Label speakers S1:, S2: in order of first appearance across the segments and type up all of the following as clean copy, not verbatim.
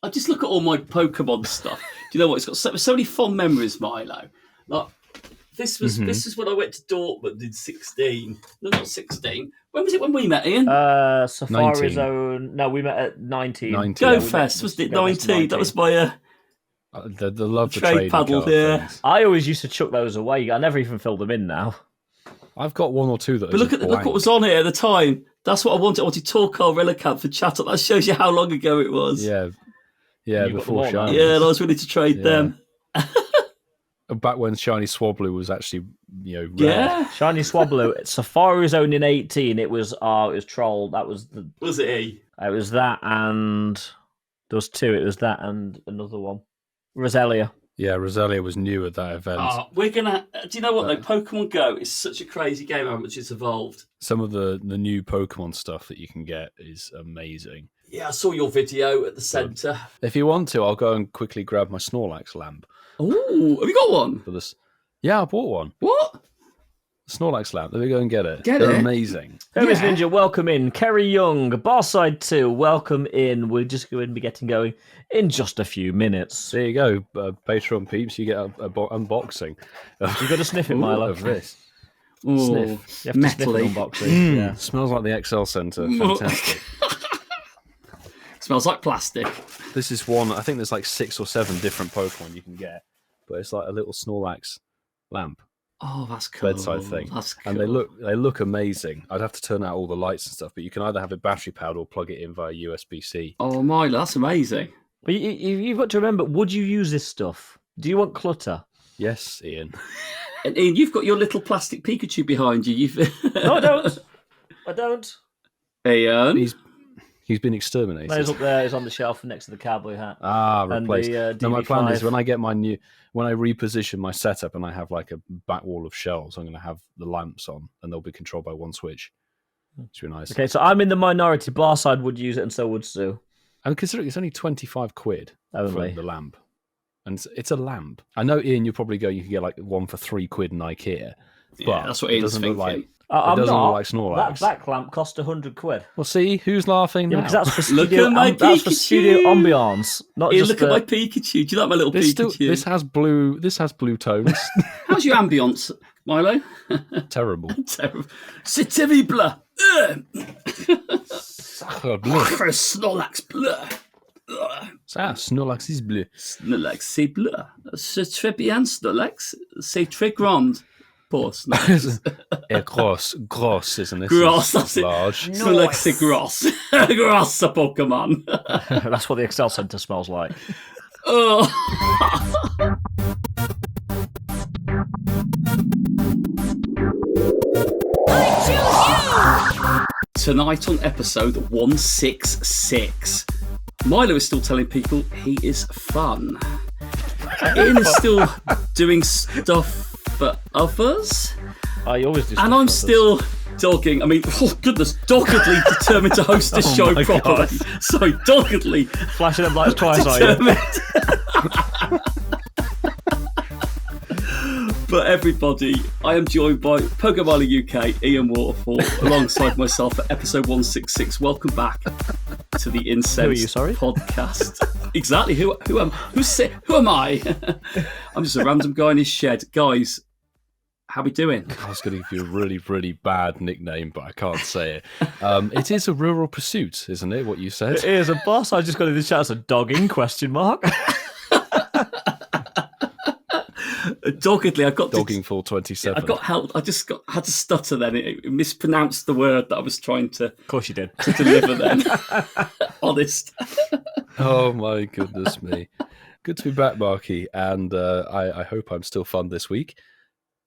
S1: I just look at all my Pokemon stuff. Do you know what? It's got so many fond memories, Milo. Like this was when I went to Dortmund in 16. No, not 16. When was it when we met, Ian?
S2: Safari
S3: 19.
S2: Zone. No, we met at 19.
S3: 19.
S1: Go Fest, wasn't it? 19. That was my
S3: the love for
S1: trade
S3: trading
S1: paddle.
S3: card
S1: Yeah.
S3: things.
S2: I always used to chuck those away. I never even filled them in now.
S3: I've got one or two that.
S1: But look what was on here at the time. That's what I wanted. I wanted Torkoal Relicanth for Chattel. That shows you how long ago it was.
S3: Yeah,
S2: You got
S3: before
S2: them all,
S3: Shiny.
S1: Yeah, and I was ready to trade them.
S3: Back when Shiny Swablu was actually, rare.
S1: Yeah.
S2: Shiny Swablu. Safari Zone in 18. It was Troll. That was the.
S1: Was it E?
S2: It was that, and there was two. It was that and another one. Roselia.
S3: Yeah, Roselia was new at that event.
S1: We're gonna. Do you know what though? Pokemon Go is such a crazy game. How much it's evolved.
S3: Some of the new Pokemon stuff that you can get is amazing.
S1: Yeah, I saw your video at the centre.
S3: If you want to, I'll go and quickly grab my Snorlax lamp
S1: Oh, have you got one?
S3: for this. Yeah, I bought one.
S1: What?
S3: Snorlax lamp. Let me go and get it.
S1: Get
S3: They're
S1: it?
S3: amazing.
S2: Hermes Ninja, welcome in. Kerry Young, Barside 2, welcome in. We're just going to be getting going in just a few minutes.
S3: There you go, Patreon peeps. You get a unboxing.
S2: You've got to sniff it, Milo.
S3: Of this.
S1: Ooh,
S3: Sniff.
S2: You have to sniff
S1: metally.
S2: an unboxing. Yeah.
S3: Smells like the Excel Centre. Fantastic.
S1: Smells like plastic.
S3: This is one. I think there's like 6 or 7 different Pokemon you can get, but it's like a little Snorlax lamp.
S1: Oh, that's cool.
S3: Bedside thing.
S1: That's cool.
S3: And they look amazing. I'd have to turn out all the lights and stuff, but you can either have it battery powered or plug it in via USB-C.
S1: Oh, Milo, that's amazing.
S2: But you've got to remember, would you use this stuff? Do you want clutter?
S3: Yes, Ian.
S1: And Ian, you've got your little plastic Pikachu behind you.
S2: No, I don't. I don't.
S1: Ian.
S3: He's been exterminated.
S2: He's up there. He's on the shelf next to the cowboy hat.
S3: Replaced.
S2: And the,
S3: no, my plan
S2: DB5.
S3: is when I reposition my setup and I have like a back wall of shelves, I'm going to have the lamps on and they'll be controlled by one switch. Which would be nice.
S2: Okay, so I'm in the minority. Barside would use it, and so would Sue.
S3: And considering it's only 25 quid
S2: Only.
S3: for the lamp. And it's a lamp. I know, Ian, you'll probably go, you can get like one for 3 quid in IKEA. But
S1: Yeah, that's what Ian's
S3: doesn't look
S1: thinking.
S3: like.
S2: I'm
S3: doesn't
S2: not.
S3: look like Snorlax.
S2: That clamp cost 100 quid.
S3: Well, see, who's laughing
S2: Yeah,
S3: now?
S2: because that's for
S1: Look
S2: studio.
S1: at my
S2: That's for
S1: Pikachu.
S2: studio ambiance, not
S1: Ian,
S2: just
S1: look at my Pikachu. Do you like my little Pikachu?
S3: This has blue tones.
S1: How's your ambience, Milo?
S3: Terrible.
S1: Terrible. C'est terrible.
S3: Sacre bleu.
S1: Snorlax bleu.
S3: Ça, Snorlax is bleu.
S1: Snorlax, c'est bleu. C'est très bien, Snorlax. C'est très grand. Poor Snorlax.
S3: Gross, isn't it?
S1: Gross, that's
S3: It's
S1: it.
S3: large.
S1: Snorlax, c'est gross. Gross, a Pokemon.
S2: That's what the Excel Centre smells like.
S1: Oh. Tonight on episode 166, Milo is still telling people he is fun. Ian is still doing stuff for others.
S2: I always do.
S1: And I'm still dogging. I mean, oh goodness, doggedly determined to host this show
S3: my
S1: properly.
S3: God.
S1: Sorry, doggedly
S2: flashing them lights twice, are you?
S1: determined. But everybody, I am joined by Pokemon UK, Ian Waterfall, alongside myself for episode 166. Welcome back to the Incensed
S2: Who are you, sorry?
S1: podcast. Exactly. Who am I? I'm just a random guy in his shed. Guys, how we doing?
S3: I was going to give you a really, really bad nickname, but I can't say it. It is a rural pursuit, isn't it, what you said?
S2: It is a boss. I just got in the chat as a dogging question mark.
S1: Doggedly, I got
S3: Dogging 427.
S1: I got help. I just had to stutter then. It mispronounced the word that I was trying to
S2: Of course you did.
S1: deliver then. Honest.
S3: Oh, my goodness me. Good to be back, Marky, and I hope I'm still fun this week.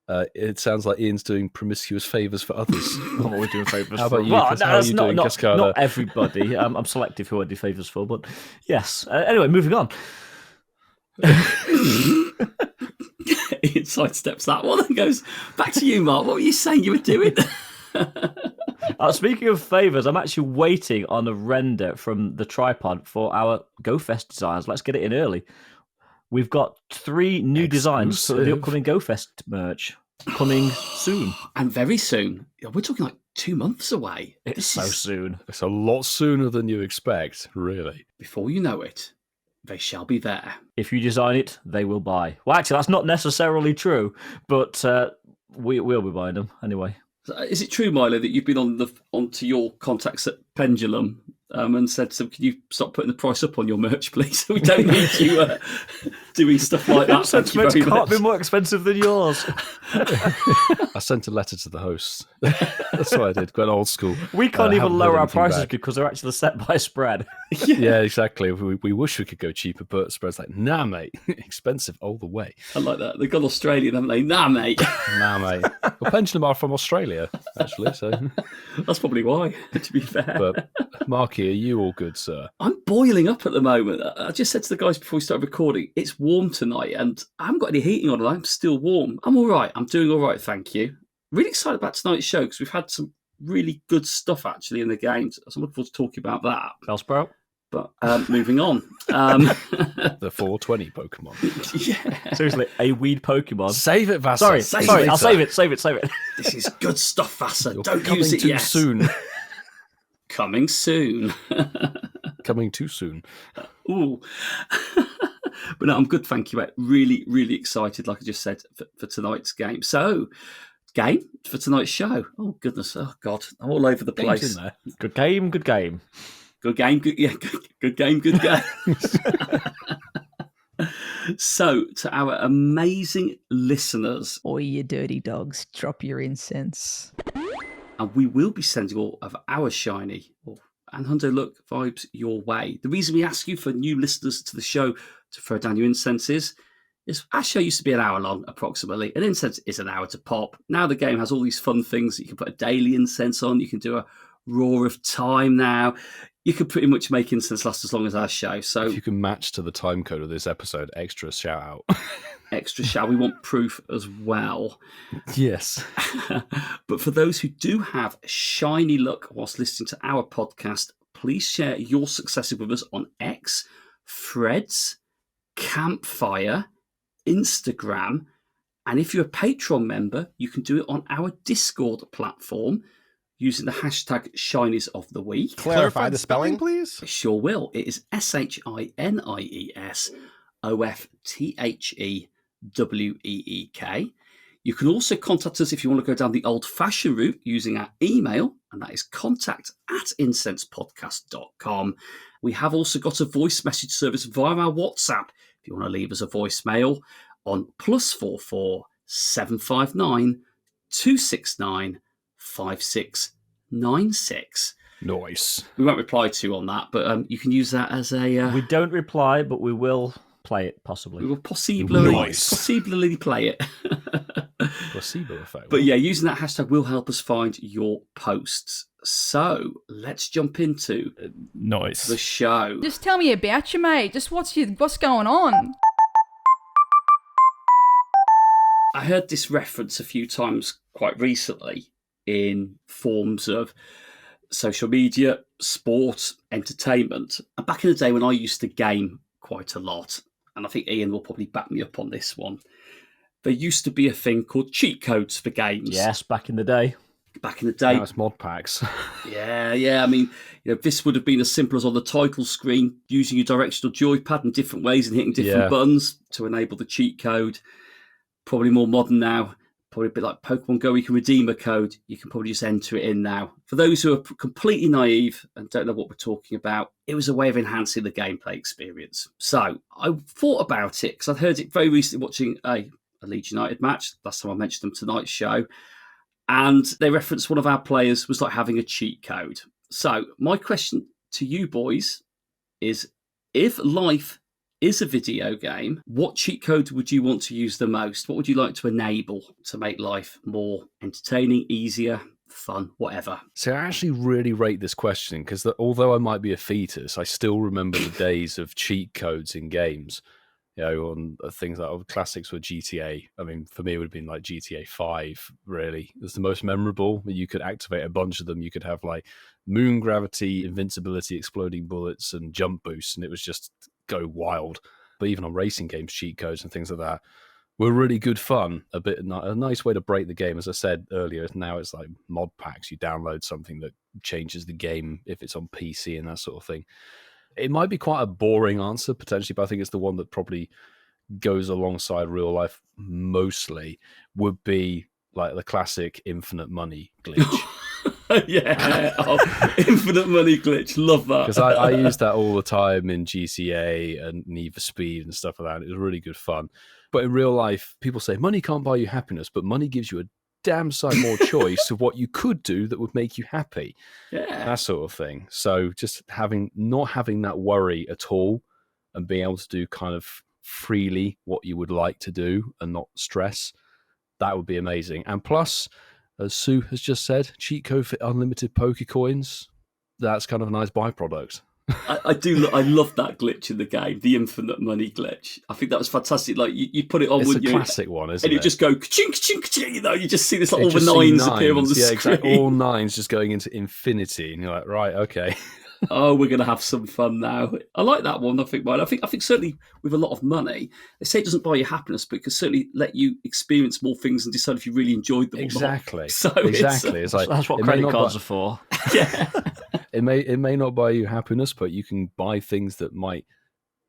S3: It sounds like Ian's doing promiscuous favours for others.
S2: I'm always doing favours
S3: How
S2: for.
S3: about you?
S2: Well,
S3: How are you doing, Cascada?
S2: not everybody. I'm selective who I do favours for, but yes. Anyway, moving on.
S1: Ian sidesteps that one and goes, back to you, Mark. What were you saying you were doing?
S2: Speaking of favours, I'm actually waiting on a render from the tripod for our GoFest designs. Let's get it in early. We've got 3 new designs for the
S3: Exclusive.
S2: upcoming GoFest merch coming soon.
S1: And very soon. We're talking like 2 months away.
S2: It's so soon.
S3: It's a lot sooner than you expect, really.
S1: Before you know it, they shall be there.
S2: If you design it, they will buy. Well, actually, that's not necessarily true, but we'll be buying them anyway.
S1: So, is it true, Milo, that you've been onto your contacts at Pendulum and said to them, can you stop putting the price up on your merch, please? We don't need you doing stuff like that. Thank you very
S2: can't
S1: much.
S2: be more expensive than yours.
S3: I sent a letter to the hosts. That's what I did. Quite old school.
S2: We can't even
S3: haven't
S2: lower
S3: heard
S2: our
S3: anything
S2: prices
S3: back.
S2: because they're actually set by spread.
S3: Yeah, exactly. We wish we could go cheaper, but spread's like, nah, mate, expensive all the way.
S1: I like that. They've gone Australian, haven't they? Nah, mate.
S3: Nah, mate. Well, Pendulum are from Australia, actually. So,
S1: That's probably why, to be fair.
S3: but Marky, are you all good, sir?
S1: I'm boiling up at the moment. I just said to the guys before we started recording, it's warm tonight and I haven't got any heating on and I'm still warm. I'm all right. I'm doing all right, thank you. Really excited about tonight's show because we've had some really good stuff actually in the games. So I'm looking forward to talking about that.
S2: Bellsprout.
S1: But moving on.
S3: The 420 Pokemon.
S1: Yeah.
S2: Seriously, a weed Pokemon.
S3: Save it, Vasa.
S2: Sorry, I'll save it.
S1: This is good stuff, Vasa.
S3: You're
S1: Don't
S3: coming
S1: use it
S3: too
S1: yet.
S3: soon.
S1: Coming soon.
S3: Coming too soon.
S1: Ooh. But no, I'm good, thank you, mate. Really, really excited, like I just said, for tonight's game. So, game for tonight's show. Oh, goodness. Oh, God. I'm all over the
S3: Games
S1: place.
S3: in there.
S2: Good game, good game.
S1: Good game, good game, good game. So, to our amazing listeners,
S4: Oi, you dirty dogs, drop your incense.
S1: and we will be sending all of our shiny and Hundo Look vibes your way. The reason we ask you for new listeners to the show to throw down your incenses is our show used to be an hour long, approximately. An incense is an hour to pop. Now the game has all these fun things. You can put a daily incense on. You can do a roar of time now. You can pretty much make incense last as long as our show. So
S3: If you can match to the time code of this episode, extra shout out.
S1: extra shout. We want proof as well.
S3: Yes.
S1: But for those who do have shiny luck whilst listening to our podcast, please share your successes with us on X, Threads, Campfire, Instagram, and if you're a Patreon member, you can do it on our Discord platform using the hashtag Shinies of the Week.
S5: Clarify the spelling, please.
S1: I sure will. It is SHINIESOFTHEWEEK. You can also contact us if you want to go down the old-fashioned route using our email, and that is contact@incensedpodcast.com. We have also got a voice message service via our WhatsApp if you want to leave us a voicemail on +44 759 269 5696.
S3: Nice.
S1: We won't reply to you on that, but you can use that as a.
S2: We don't reply, but we will play it possibly.
S1: We will possibly play it.
S3: Placebo effect.
S1: But yeah, using that hashtag will help us find your posts. So let's jump into
S5: Nice.
S1: the show.
S6: Just tell me about you, mate. Just what's going on?
S1: I heard this reference a few times quite recently in forms of social media, sport, entertainment. And back in the day when I used to game quite a lot, and I think Ian will probably back me up on this one, there used to be a thing called cheat codes for games.
S2: Yes, back in the day.
S1: Back in the day.
S3: Now it's mod packs.
S1: Yeah. I mean, this would have been as simple as on the title screen, using your directional joypad in different ways and hitting different buttons to enable the cheat code. Probably more modern now. Probably a bit like Pokemon GO, you can redeem a code. You can probably just enter it in now. For those who are completely naive and don't know what we're talking about, it was a way of enhancing the gameplay experience. So I thought about it because I'd heard it very recently watching a Leeds United match. Last time I mentioned them tonight's show. And they referenced one of our players was like having a cheat code. So my question to you boys is, if life is a video game, what cheat code would you want to use the most? What would you like to enable to make life more entertaining, easier, fun, whatever?
S3: So I actually really rate this question because although I might be a fetus, I still remember the days of cheat codes in games. You know, on things like classics were GTA. I mean, for me, it would have been like GTA 5, really. It was the most memorable. You could activate a bunch of them. You could have like moon gravity, invincibility, exploding bullets, and jump boosts, and it was just go wild. But even on racing games, cheat codes and things like that were really good fun. A nice way to break the game. As I said earlier, now it's like mod packs. You download something that changes the game if it's on PC and that sort of thing. It might be quite a boring answer potentially, but I think it's the one that probably goes alongside real life mostly, would be like the classic infinite money glitch.
S1: Yeah, infinite money glitch. Love that.
S3: Because I use that all the time in GTA and Need for Speed and stuff like that. It was really good fun. But in real life, people say money can't buy you happiness, but money gives you a damn sight more choice of what you could do that would make you happy.
S1: Yeah,
S3: That sort of thing. So just not having that worry at all and being able to do kind of freely what you would like to do and not stress, that would be amazing. And plus, as Sue has just said, cheat code for unlimited Pokecoins, that's kind of a nice byproduct.
S1: I do. I love that glitch in the game, the infinite money glitch. I think that was fantastic. Like you put it on,
S3: It's a
S1: wouldn't you?
S3: classic one, isn't
S1: and
S3: it?
S1: you just go ka-ching, ka-ching, ka-ching, you know, you just see this like, all the
S3: Just see
S1: nines appear on the
S3: yeah,
S1: screen.
S3: exactly. All nines just going into infinity, and you're like, right, okay.
S1: Oh, we're gonna have some fun now. I like that one. I think certainly with a lot of money, they say it doesn't buy you happiness, but it can certainly let you experience more things and decide if you really enjoyed them.
S3: Exactly.
S1: Or not. So
S3: exactly. It's like
S2: That's what credit cards are for.
S1: Yeah.
S3: It may not buy you happiness, but you can buy things that might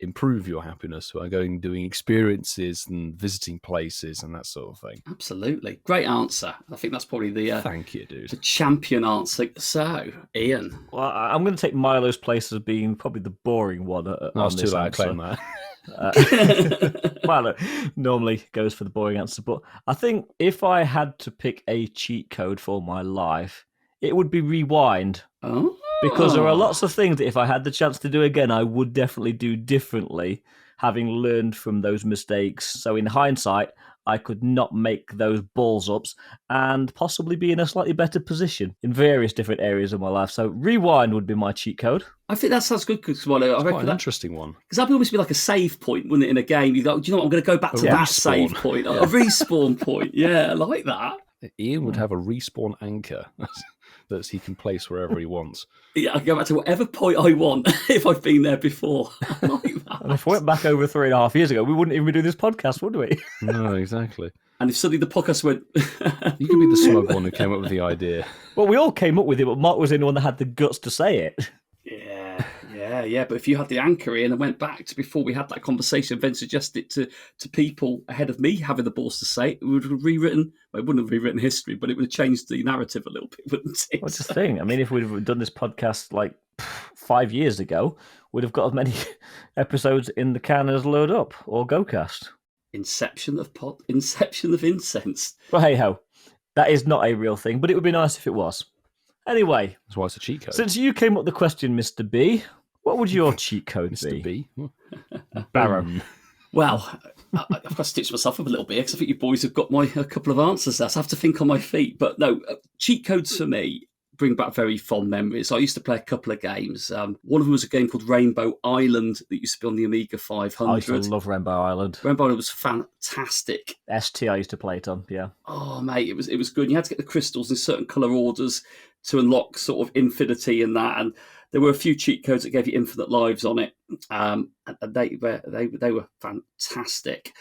S3: improve your happiness by doing experiences and visiting places and that sort of thing.
S1: Absolutely. Great answer. I think that's probably the
S3: Thank you, dude.
S1: the champion answer. So, Ian.
S2: Well, I'm going to take Milo's place as being probably the boring one.
S3: I was too late. I claim that.
S2: Milo normally goes for the boring answer, but I think if I had to pick a cheat code for my life, it would be rewind.
S1: Oh.
S2: Because there are lots of things that if I had the chance to do again, I would definitely do differently, having learned from those mistakes. So in hindsight, I could not make those balls ups and possibly be in a slightly better position in various different areas of my life. So rewind would be my cheat code.
S1: I think that sounds good because I reckon
S3: Quite an interesting one.
S1: Because that'd almost be like a save point, wouldn't it, in a game? You go, do you know what? I'm going to go back to that
S3: respawn.
S1: save point, a respawn point. Yeah, I like that.
S3: Ian would have a respawn anchor that he can place wherever he wants.
S1: Yeah, I can go back to whatever point I want if I've been there before. I like that.
S2: And if we went back over 3.5 years ago, we wouldn't even be doing this podcast, would we?
S3: No, exactly.
S1: And if suddenly the podcast went...
S3: You could be the smug one who came up with the idea.
S2: Well, we all came up with it, but Mark was the only one that had the guts to say it.
S1: Yeah. But if you had the anchor in and went back to before we had that conversation, then suggested it to people ahead of me having the balls to say it, it would have rewritten... Well, it wouldn't have rewritten history, but it would have changed the narrative a little bit, wouldn't it?
S2: What's the thing? I mean, if we'd have done this podcast like 5 years ago, we'd have got as many episodes in the can as Load Up or GoCast.
S1: Inception of Incensed.
S2: But hey ho, that is not a real thing, but it would be nice if it was. Anyway,
S3: That's why it's a cheat code.
S2: since you came up with the question, Mr. B, what would your cheat code
S3: Mr.
S2: be?
S3: B.
S2: Barrow.
S1: Well, I've got to stitch myself up a little bit because I think you boys have got a couple of answers there. So I have to think on my feet. But no, cheat codes for me bring back very fond memories. I used to play a couple of games. One of them was a game called Rainbow Island that used to be on the Amiga 500.
S2: I used to love Rainbow Island.
S1: Rainbow Island was fantastic.
S2: ST I used to play it on, yeah.
S1: Oh, mate, it was good. You had to get the crystals in certain colour orders to unlock sort of infinity and that. And there were a few cheat codes that gave you infinite lives on it. And they were fantastic.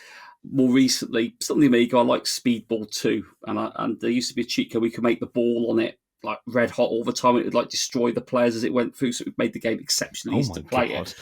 S1: More recently, still on the Amiga, I like Speedball 2. And there used to be a cheat code where you could make the ball on it like red hot all the time. It would like destroy the players as it went through, so it made the game exceptionally easy to play it.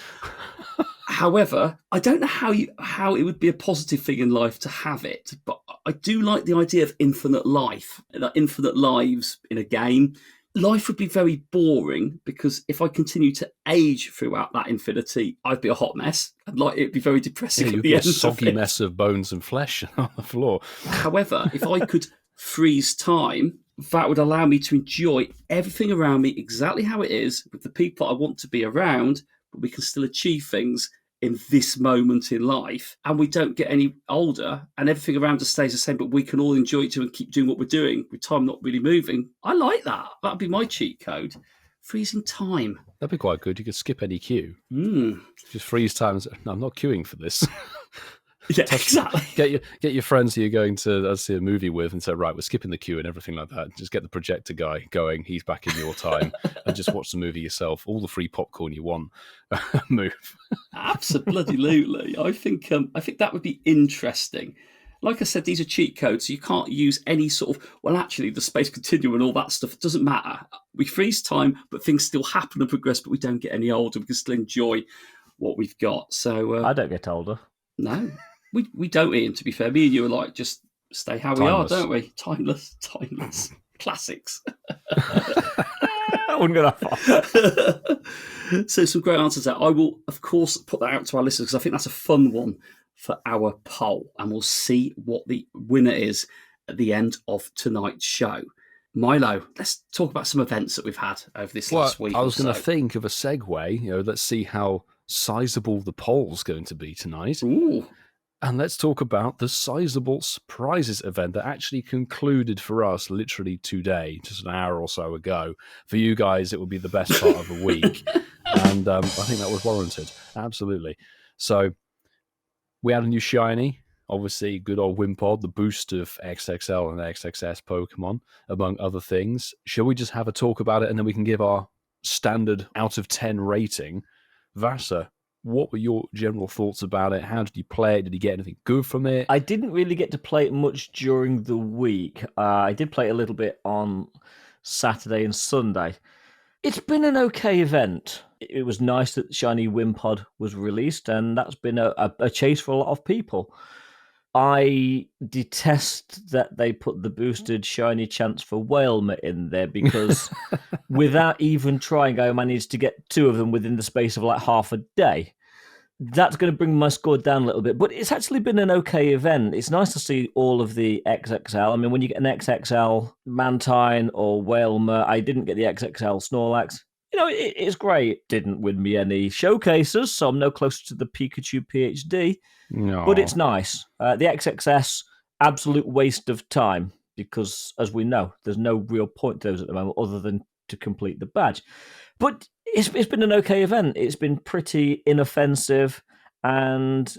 S1: However, I don't know how it would be a positive thing in life to have it, but I do like the idea of infinite life, like infinite lives in a game. Life would be very boring because if I continue to age throughout that infinity, I'd be a hot mess. It'd be very depressing
S3: Yeah,
S1: at
S3: you'd
S1: the
S3: be a
S1: end of
S3: soggy
S1: it.
S3: mess of bones and flesh on the floor.
S1: However, if I could freeze time, that would allow me to enjoy everything around me exactly how it is with the people I want to be around, but we can still achieve things in this moment in life, and we don't get any older and everything around us stays the same, but we can all enjoy it and keep doing what we're doing with time not really moving. I like that. That'd be my cheat code. Freezing time.
S3: That'd be quite good. You could skip any queue.
S1: Mm.
S3: Just freeze time and say, no, I'm not queuing for this.
S1: Yeah, exactly.
S3: Get your friends who you're going to see a movie with and say, right, we're skipping the queue and everything like that. Just get the projector guy going. He's back in your time and just watch the movie yourself. All the free popcorn you want. Move.
S1: Absolutely. I think that would be interesting. like I said, these are cheat codes, so you can't use any sort of, well, actually, the space continuum and all that stuff, it doesn't matter. We freeze time, but things still happen and progress, but we don't get any older. We can still enjoy what we've got. So
S2: I don't get older.
S1: No, we don't, Ian, to be fair. Me and you are like, just stay how
S3: Timeless.
S1: we are, don't we? Timeless. Classics.
S2: I wouldn't go that far.
S1: So some great answers there. I will, of course, put that out to our listeners because I think that's a fun one for our poll, and we'll see what the winner is at the end of tonight's show. Milo, let's talk about some events that we've had over this last week.
S3: I was going to think of a segue. Let's see how sizable the poll's going to be tonight.
S1: Ooh.
S3: And let's talk about the Sizeable Surprises event that actually concluded for us literally today, just an hour or so ago. For you guys, it would be the best part of the week. And I think that was warranted. Absolutely. So we had a new shiny, obviously good old Wimpod, the boost of XXL and XXS Pokemon, among other things. Shall we just have a talk about it and then we can give our standard out of 10 rating? Vasa, what were your general thoughts about it? How did you play it? Did you get anything good from it?
S2: I didn't really get to play it much during the week. I did play a little bit on Saturday and Sunday. It's been an okay event. It was nice that Shiny Wimpod was released, and that's been a chase for a lot of people. I detest that they put the boosted shiny chance for Whalmer in there because without even trying, I managed to get 2 of them within the space of like half a day. That's going to bring my score down a little bit, but it's actually been an okay event. It's nice to see all of the XXL. I mean, when you get an XXL Mantine or Whalmer, I didn't get the XXL Snorlax. It's great. Didn't win me any showcases, so I'm no closer to the Pikachu PhD.
S3: No.
S2: But it's nice. The XXS, absolute waste of time because, as we know, there's no real point to those at the moment other than to complete the badge. But it's been an okay event. It's been pretty inoffensive. And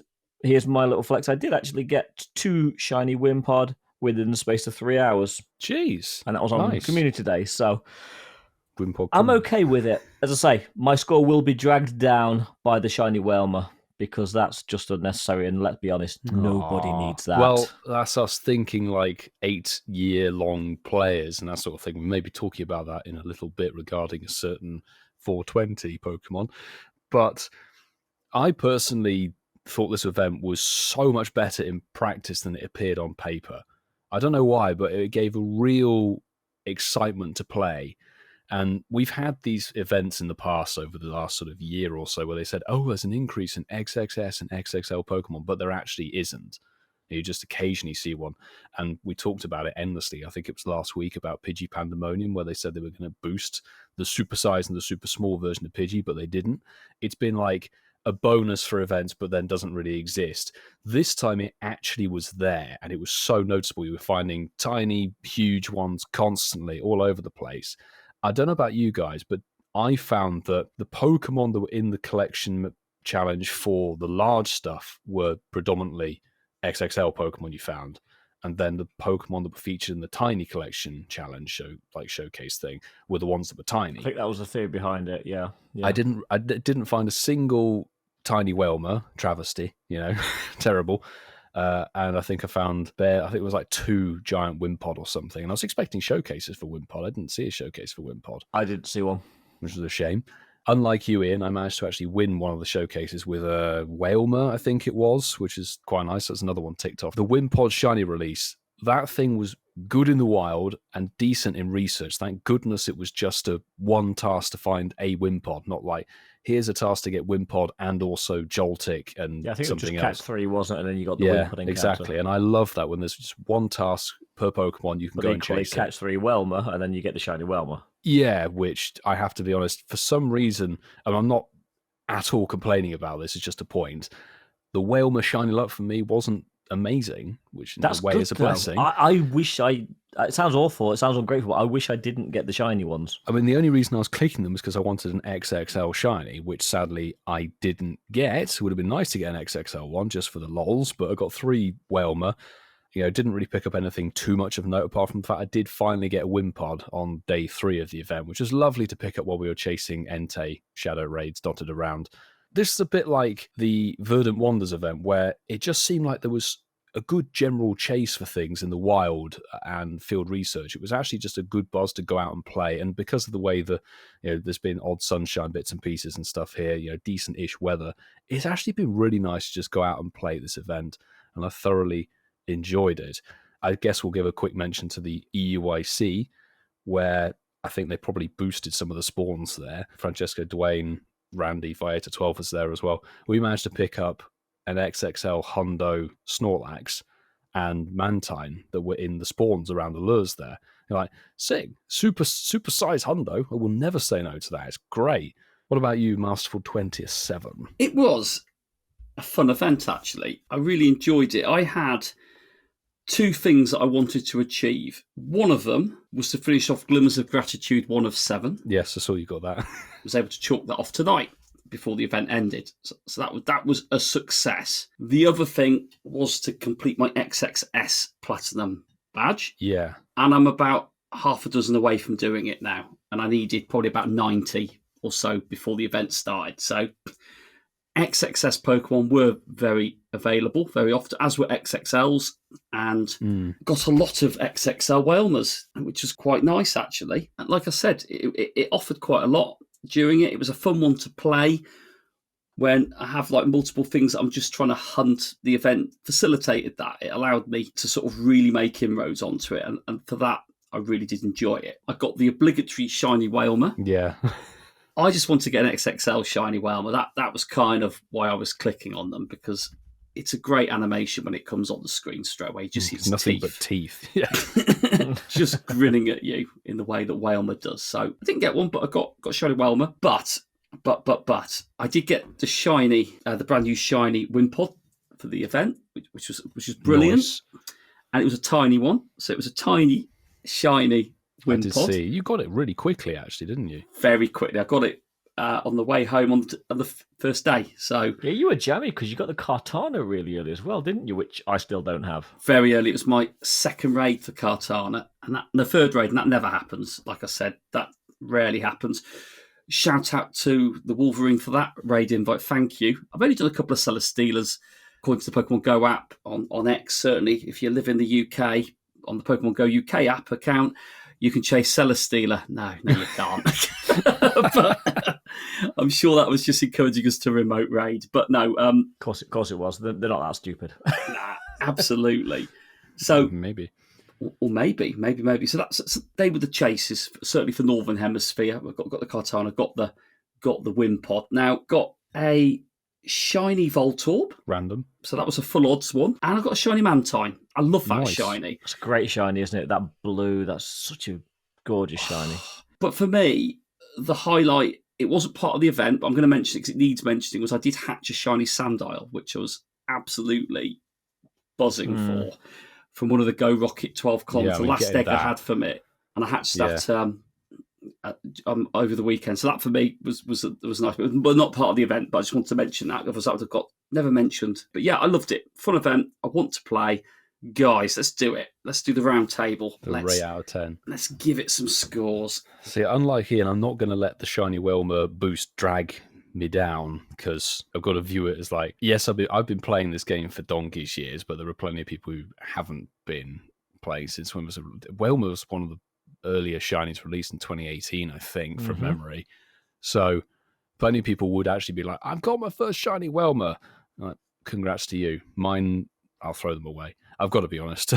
S2: here's my little flex. I did actually get 2 shiny Wimpod within the space of 3 hours.
S3: Jeez.
S2: And that was on
S3: nice.
S2: Community Day. So
S3: Wimpod
S2: I'm okay with it. As I say, my score will be dragged down by the shiny Whalmer because that's just unnecessary. And let's be honest, nobody needs that.
S3: Well, that's us thinking like 8-year-long players and that sort of thing. We may be talking about that in a little bit regarding a certain 420 Pokemon. But I personally thought this event was so much better in practice than it appeared on paper. I don't know why, but it gave a real excitement to play. And we've had these events in the past over the last sort of year or so where they said, oh, there's an increase in XXS and XXL Pokemon, but there actually isn't. You just occasionally see one. And we talked about it endlessly. I think it was last week about Pidgey Pandemonium where they said they were going to boost the super size and the super small version of Pidgey, but they didn't. It's been like a bonus for events, but then doesn't really exist. This time it actually was there, and it was so noticeable. You were finding tiny, huge ones constantly all over the place. I don't know about you guys, but I found that the Pokemon that were in the collection challenge for the large stuff were predominantly XXL Pokemon you found. And then the Pokemon that were featured in the tiny collection challenge showcase thing were the ones that were tiny.
S2: I think that was the theory behind it, yeah.
S3: I didn't find a single tiny Whalmer, travesty, terrible. And I think I found I think it was like 2 giant Wimpod or something. And I was expecting showcases for Wimpod. I didn't see a showcase for Wimpod.
S2: I didn't see one.
S3: Which was a shame. Unlike you, Ian, I managed to actually win one of the showcases with a Whalmer, I think it was, which is quite nice. That's another one ticked off. The Wimpod Shiny release, that thing was good in the wild and decent in research. Thank goodness it was just one task to find a Wimpod, not like, here's a task to get Wimpod and also Joltik and
S2: I think
S3: something
S2: it was just
S3: else.
S2: catch 3, wasn't it? And then you got the Wimpod encounter.
S3: Exactly. And I love that when there's just one task per Pokemon, you can go and chase
S2: catch 3 Whalmer, and then you get the shiny Whalmer.
S3: Yeah, which I have to be honest, for some reason, and I'm not at all complaining about this, it's just a point. The Whalmer shiny luck for me wasn't amazing, which in a way is a blessing.
S2: I wish it sounds awful, it sounds ungrateful, but I wish I didn't get the shiny ones.
S3: I mean, the only reason I was clicking them is because I wanted an XXL shiny, which sadly I didn't get. It would have been nice to get an XXL one just for the lols, but I got 3 Whalmer. Didn't really pick up anything too much of note, apart from the fact I did finally get a Wimpod on day 3 of the event, which was lovely to pick up while we were chasing Entei Shadow Raids dotted around. This is a bit like the Verdant Wonders event, where it just seemed like there was a good general chase for things in the wild and field research. It was actually just a good buzz to go out and play. And because of the way that, there's been odd sunshine bits and pieces and stuff here, decent-ish weather, it's actually been really nice to just go out and play this event. And I thoroughly enjoyed it. I guess we'll give a quick mention to the EUIC, where I think they probably boosted some of the spawns there. Francesco, Dwayne, Randy, Vieta12 was there as well. We managed to pick up an XXL Hundo Snorlax and Mantine that were in the spawns around the lures there. You're like, sick, super size Hundo. I will never say no to that. It's great. What about you, Masterful 27?
S1: It was a fun event, actually. I really enjoyed it. I had 2 things that I wanted to achieve. One of them was to finish off Glimmers of Gratitude 1 of 7.
S3: Yes, I saw you got that.
S1: I was able to chalk that off tonight before the event ended. So that was a success. The other thing was to complete my XXS Platinum badge.
S3: Yeah.
S1: And I'm about half a dozen away from doing it now. And I needed probably about 90 or so before the event started. So XXS Pokemon were very available very often, as were XXLs, and got a lot of XXL Whalmers, which was quite nice, actually. And like I said, it offered quite a lot during it. It was a fun one to play when I have like multiple things that I'm just trying to hunt. The event facilitated that. It allowed me to sort of really make inroads onto it, and for that, I really did enjoy it. I got the obligatory shiny Whalmer.
S3: Yeah.
S1: I just want to get an XXL shiny Whalmer. That was kind of why I was clicking on them, because it's a great animation when it comes on the screen straight away. You just see its
S3: nothing
S1: teeth.
S3: but teeth. Yeah.
S1: Just grinning at you in the way that Whalmer does. So I didn't get one, but I got shiny Whalmer. But I did get the shiny, the brand new shiny Wimpod for the event, which was brilliant.
S3: Nice.
S1: And it was a tiny one, so it was a tiny shiny Wimpod.
S3: I did see. You got it really quickly, actually, didn't you?
S1: Very quickly. I got it on the way home on the first day. So
S2: Yeah, you were jammy because you got the Kartana really early as well, didn't you? Which I still don't have.
S1: very early. It was my second raid for Kartana, and the third raid, and that never happens. Like I said, that rarely happens. Shout out to the Wolverine for that raid invite. Thank you. I've only done a couple of Celesteelers according to the Pokemon Go app on X. Certainly, if you live in the UK, on the Pokemon Go UK app account, you can chase Celesteela. No, you can't. But I'm sure that was just encouraging us to remote raid. But no,
S2: Of course it was. They're not that stupid.
S1: nah, absolutely. So
S3: Maybe.
S1: or maybe. So they were the chases, certainly for Northern Hemisphere. I've got the Kartana, got the Wimpod. Now got a shiny Voltorb.
S3: Random.
S1: So that was a full odds one. And I've got a shiny Mantine. I love that
S3: Nice.
S1: shiny.
S2: It's a great shiny, isn't it? That blue, that's such a gorgeous shiny.
S1: But for me, the highlight, it wasn't part of the event, but I'm going to mention it because it needs mentioning, was I did hatch a shiny Sandile, which I was absolutely buzzing for, from one of the Go Rocket 12 kilometre,
S3: Yeah,
S1: last
S3: getting
S1: egg I
S3: that.
S1: had from it. And I hatched that over the weekend. So that for me was nice, but not part of the event. But I just wanted to mention that because that would have got never mentioned. But yeah, I loved it. Fun event. I want to play. Guys, let's do it. Let's do the round table.
S3: The rate out of 10.
S1: Let's give it some scores.
S3: See, unlike Ian, I'm not going to let the shiny Wilmer boost drag me down, because I've got to view it as like, yes, I've been playing this game for donkey's years, but there are plenty of people who haven't been playing since when Wilmer was one of the earlier shinies released in 2018, I think, from memory. So plenty of people would actually be like, I've got my first shiny Wilmer. Like, congrats to you. Mine, I'll throw them away. I've got to be honest.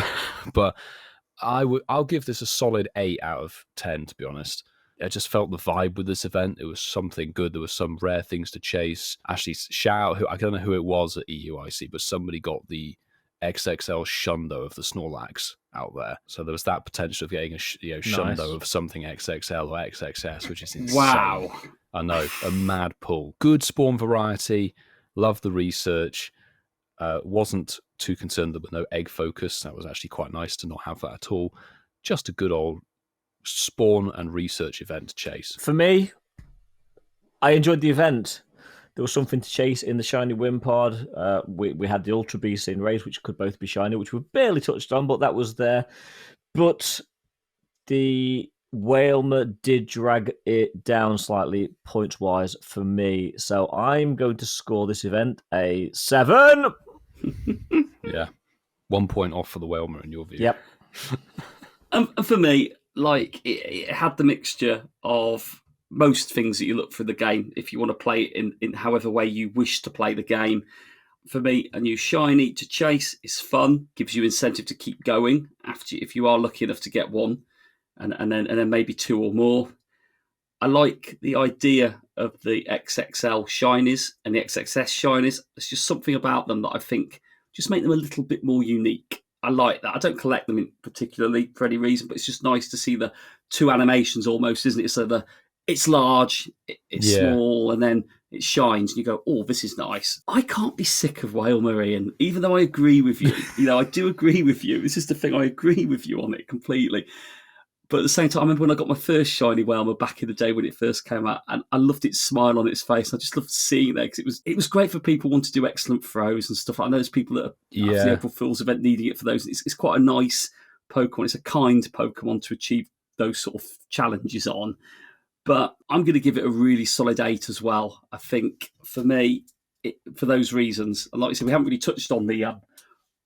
S3: But I'll give this a solid 8 out of 10, to be honest. I just felt the vibe with this event. It was something good. There was some rare things to chase. Actually, shout out, I don't know who it was at EUIC, but somebody got the XXL Shundo of the Snorlax out there. So there was that potential of getting a Shundo of something XXL or XXS, which is insane.
S1: Wow.
S3: I know, a mad pull. Good spawn variety. Love the research. Wasn't too concerned that with no egg focus. That was actually quite nice to not have that at all. Just a good old spawn and research event to chase.
S2: For me, I enjoyed the event. There was something to chase in the shiny Wimpod. We had the Ultra Beast in race, which could both be shiny, which we barely touched on, but that was there. But the Whalmer did drag it down slightly points-wise for me. So I'm going to score this event a 7.
S3: Yeah. 1 point off for the Whelmer in your view.
S2: Yep.
S1: And for me, like it had the mixture of most things that you look for in the game. If you want to play it in however way you wish to play the game, for me, a new shiny to chase is fun. Gives you incentive to keep going after if you are lucky enough to get one, and then maybe two or more. I like the idea of the XXL shinies and the XXS shinies. There's just something about them that I think just make them a little bit more unique. I like that. I don't collect them particularly for any reason, but it's just nice to see the two animations almost, isn't it? So it's large, it's small, and then it shines, and you go, oh, this is nice. I can't be sick of Whalmer, Ian, even though I agree with you. I do agree with you. This is the thing, I agree with you on it completely. But at the same time, I remember when I got my first shiny Whalmer back in the day when it first came out, and I loved its smile on its face. I just loved seeing that because it was great for people who want to do excellent throws and stuff. I know there's people that are after the April Fool's event needing it for those. It's quite a nice Pokemon. It's a kind Pokemon to achieve those sort of challenges on. But I'm going to give it a really solid 8 as well. I think for me, for those reasons, and like I said, we haven't really touched on the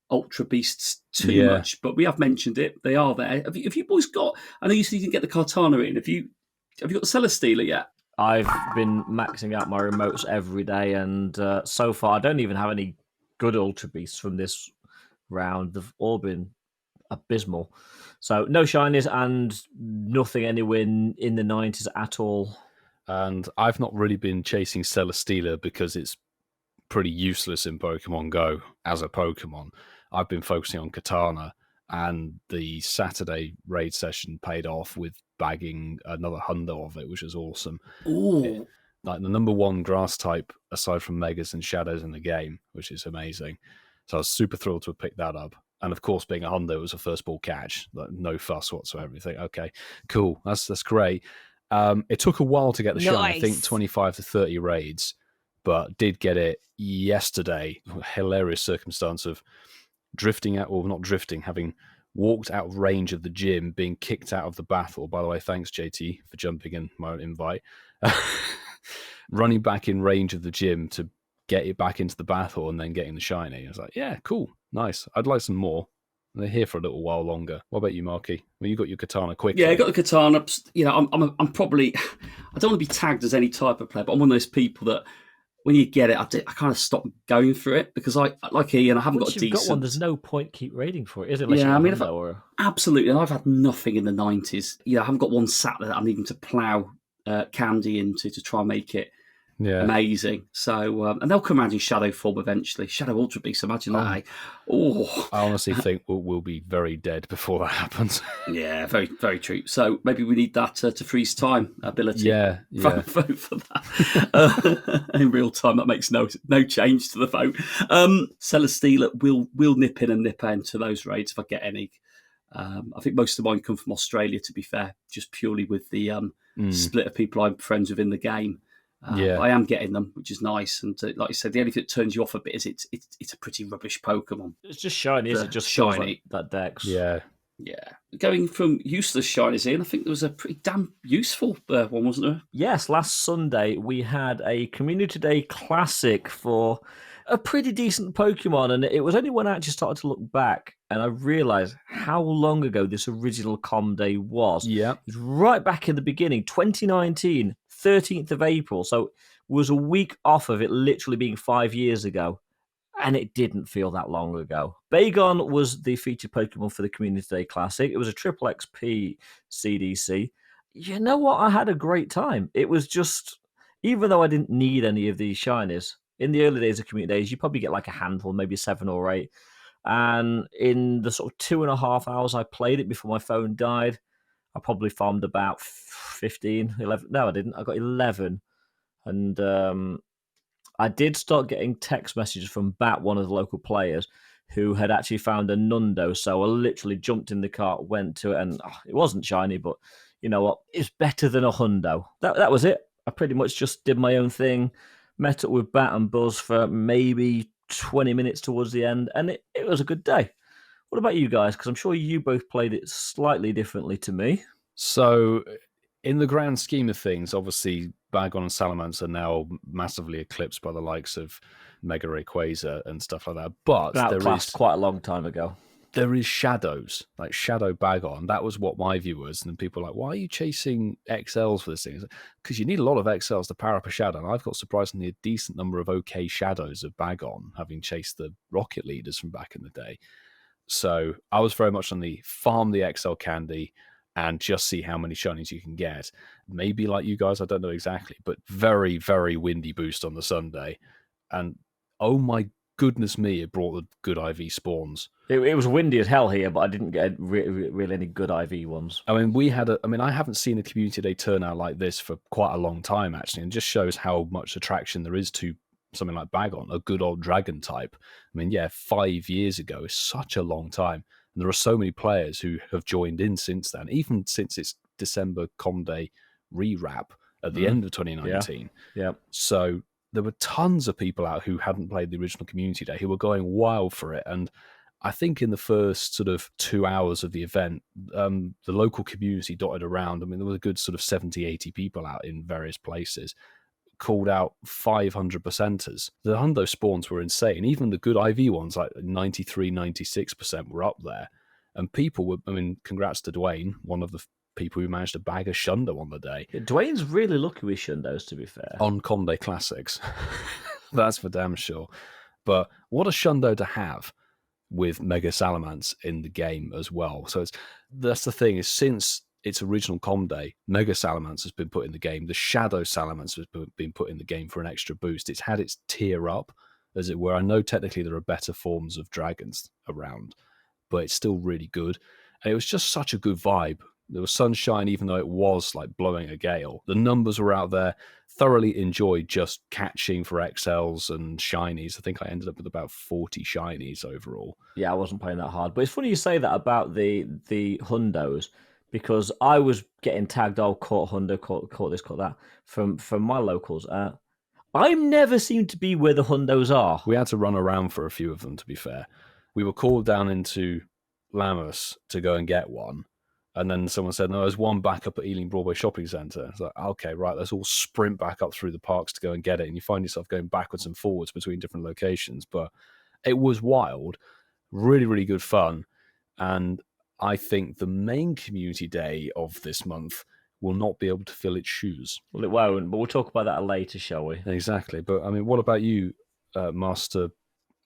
S1: Ultra Beasts too much, but we have mentioned it. They are there. Have you boys got? I know you said you didn't get the Kartana in. Have you got the Celesteela yet?
S2: I've been maxing out my remotes every day, and so far I don't even have any good Ultra Beasts from this round. They've all been abysmal. So no shinies and nothing anywhere in the 90s at all.
S3: And I've not really been chasing Celesteela because it's pretty useless in Pokemon Go as a Pokemon. I've been focusing on Katana, and the Saturday raid session paid off with bagging another hundo of it, which was awesome.
S1: Ooh.
S3: Like the number one grass type aside from Megas and Shadows in the game, which is amazing. So I was super thrilled to have picked that up. And of course, being a hundo, it was a first ball catch. Like, no fuss whatsoever. You think, okay, cool, that's great. It took a while to get the shine. I think 25 to 30 raids, but did get it yesterday. Hilarious circumstance of drifting out, or not drifting, having walked out of range of the gym, being kicked out of the battle. By the way, thanks, JT, for jumping in my own invite. Running back in range of the gym to get it back into the battle and then getting the shiny. I was like, yeah, cool, nice. I'd like some more. And they're here for a little while longer. What about you, Marky? Well, you got your Katana quick.
S1: Yeah, I got the Katana. I'm probably, I don't want to be tagged as any type of player, but I'm one of those people that when you get it, I kind of stop going through it because I like Ian, I haven't
S2: Once
S1: got a
S2: you've
S1: decent.
S2: got one, there's no point keep raiding for it, is it?
S1: Absolutely. And I've had nothing in the 90s. I haven't got one sat that I'm needing to plough candy into to try and make it amazing. So, and they'll come around in shadow form eventually. Shadow Ultra Beast, imagine that. Oh,
S3: I honestly think we'll be very dead before that happens.
S1: Yeah, very, very true. So maybe we need that to freeze time ability.
S3: Yeah.
S1: Vote for that in real time. That makes no change to the vote. Celesteela will nip in and nip out into those raids if I get any. I think most of mine come from Australia, to be fair, just purely with the split of people I'm friends with in the game. I am getting them, which is nice. And like I said, the only thing that turns you off a bit is it's a pretty rubbish Pokemon.
S2: It's just shiny, is it? Just
S1: shiny.
S2: Like that Dex.
S3: Yeah.
S1: Going from useless shinies in, I think there was a pretty damn useful one, wasn't there?
S2: Yes, last Sunday we had a Community Day Classic for a pretty decent Pokemon, and it was only when I actually started to look back and I realised how long ago this original Com Day was.
S3: Yeah.
S2: It was right back in the beginning, 2019, 13th of April. So it was a week off of it literally being 5 years ago. And it didn't feel that long ago. Bagon was the featured Pokemon for the Community Day Classic. It was a triple XP CDC. You know what? I had a great time. It was just, even though I didn't need any of these shinies, in the early days of Community Days, you probably get like a handful, maybe 7 or 8. And in the sort of 2.5 hours I played it before my phone died, I probably farmed about 15, 11. No, I didn't. I got 11. And I did start getting text messages from Bat, one of the local players, who had actually found a Nundo. So I literally jumped in the cart, went to it, and it wasn't shiny, but you know what? It's better than a Hundo. That was it. I pretty much just did my own thing, met up with Bat and Buzz for maybe 20 minutes towards the end, and it was a good day. What about you guys? Because I'm sure you both played it slightly differently to me.
S3: So, in the grand scheme of things, obviously, Bagon and Salamence are now massively eclipsed by the likes of Mega Rayquaza and stuff like that. But
S2: Been outclassed quite a long time ago.
S3: There is shadows, like Shadow Bagon. That was what my view was. And then people are like, why are you chasing XLs for this thing? Because you need a lot of XLs to power up a shadow. And I've got surprisingly a decent number of okay shadows of Bagon, having chased the Rocket Leaders from back in the day. So I was very much on the farm the XL candy and just see how many shinies you can get. Maybe like you guys, I don't know exactly, but very, very windy boost on the Sunday. And oh my goodness me, it brought the good IV spawns.
S2: It was windy as hell here, but I didn't get really any good IV ones.
S3: I mean, I haven't seen a community day turnout like this for quite a long time, actually, and just shows how much attraction there is to something like Bagon, a good old dragon type. I mean, yeah, 5 years ago is such a long time. And there are so many players who have joined in since then, even since its December Com Day rewrap at the end of 2019.
S2: Yeah.
S3: So there were tons of people out who hadn't played the original community day who were going wild for it. And I think in the first sort of 2 hours of the event, the local community dotted around. I mean, there was a good sort of 70, 80 people out in various places, called out 500 percenters. The hundo spawns were insane. Even the good IV ones, like 93, 96% were up there. And people were, I mean, congrats to Dwayne, one of the people who managed to bag a shundo on the day.
S2: Yeah, Dwayne's really lucky with shundos, to be fair.
S3: On Com Day Classics. That's for damn sure. But what a shundo to have with Mega Salamence in the game as well. So that's the thing, is since its original Com Day, Mega Salamence has been put in the game. The Shadow Salamence has been put in the game for an extra boost. It's had its tier up, as it were. I know technically there are better forms of dragons around, but it's still really good. And it was just such a good vibe. There was sunshine, even though it was like blowing a gale. The numbers were out there. Thoroughly enjoyed just catching for XLs and shinies. I think I ended up with about 40 shinies overall.
S2: Yeah, I wasn't playing that hard. But it's funny you say that about the hundos, because I was getting tagged, caught hundo, caught this, caught that, from my locals. I never seem to be where the hundos are.
S3: We had to run around for a few of them, to be fair. We were called down into Lammas to go and get one. And then someone said, no, there's one back up at Ealing Broadway Shopping Centre. It's like, okay, right, let's all sprint back up through the parks to go and get it. And you find yourself going backwards and forwards between different locations. But it was wild, really, really good fun. And I think the main community day of this month will not be able to fill its shoes.
S2: Well, it won't, but we'll talk about that later, shall we?
S3: Exactly. But, I mean, what about you, Master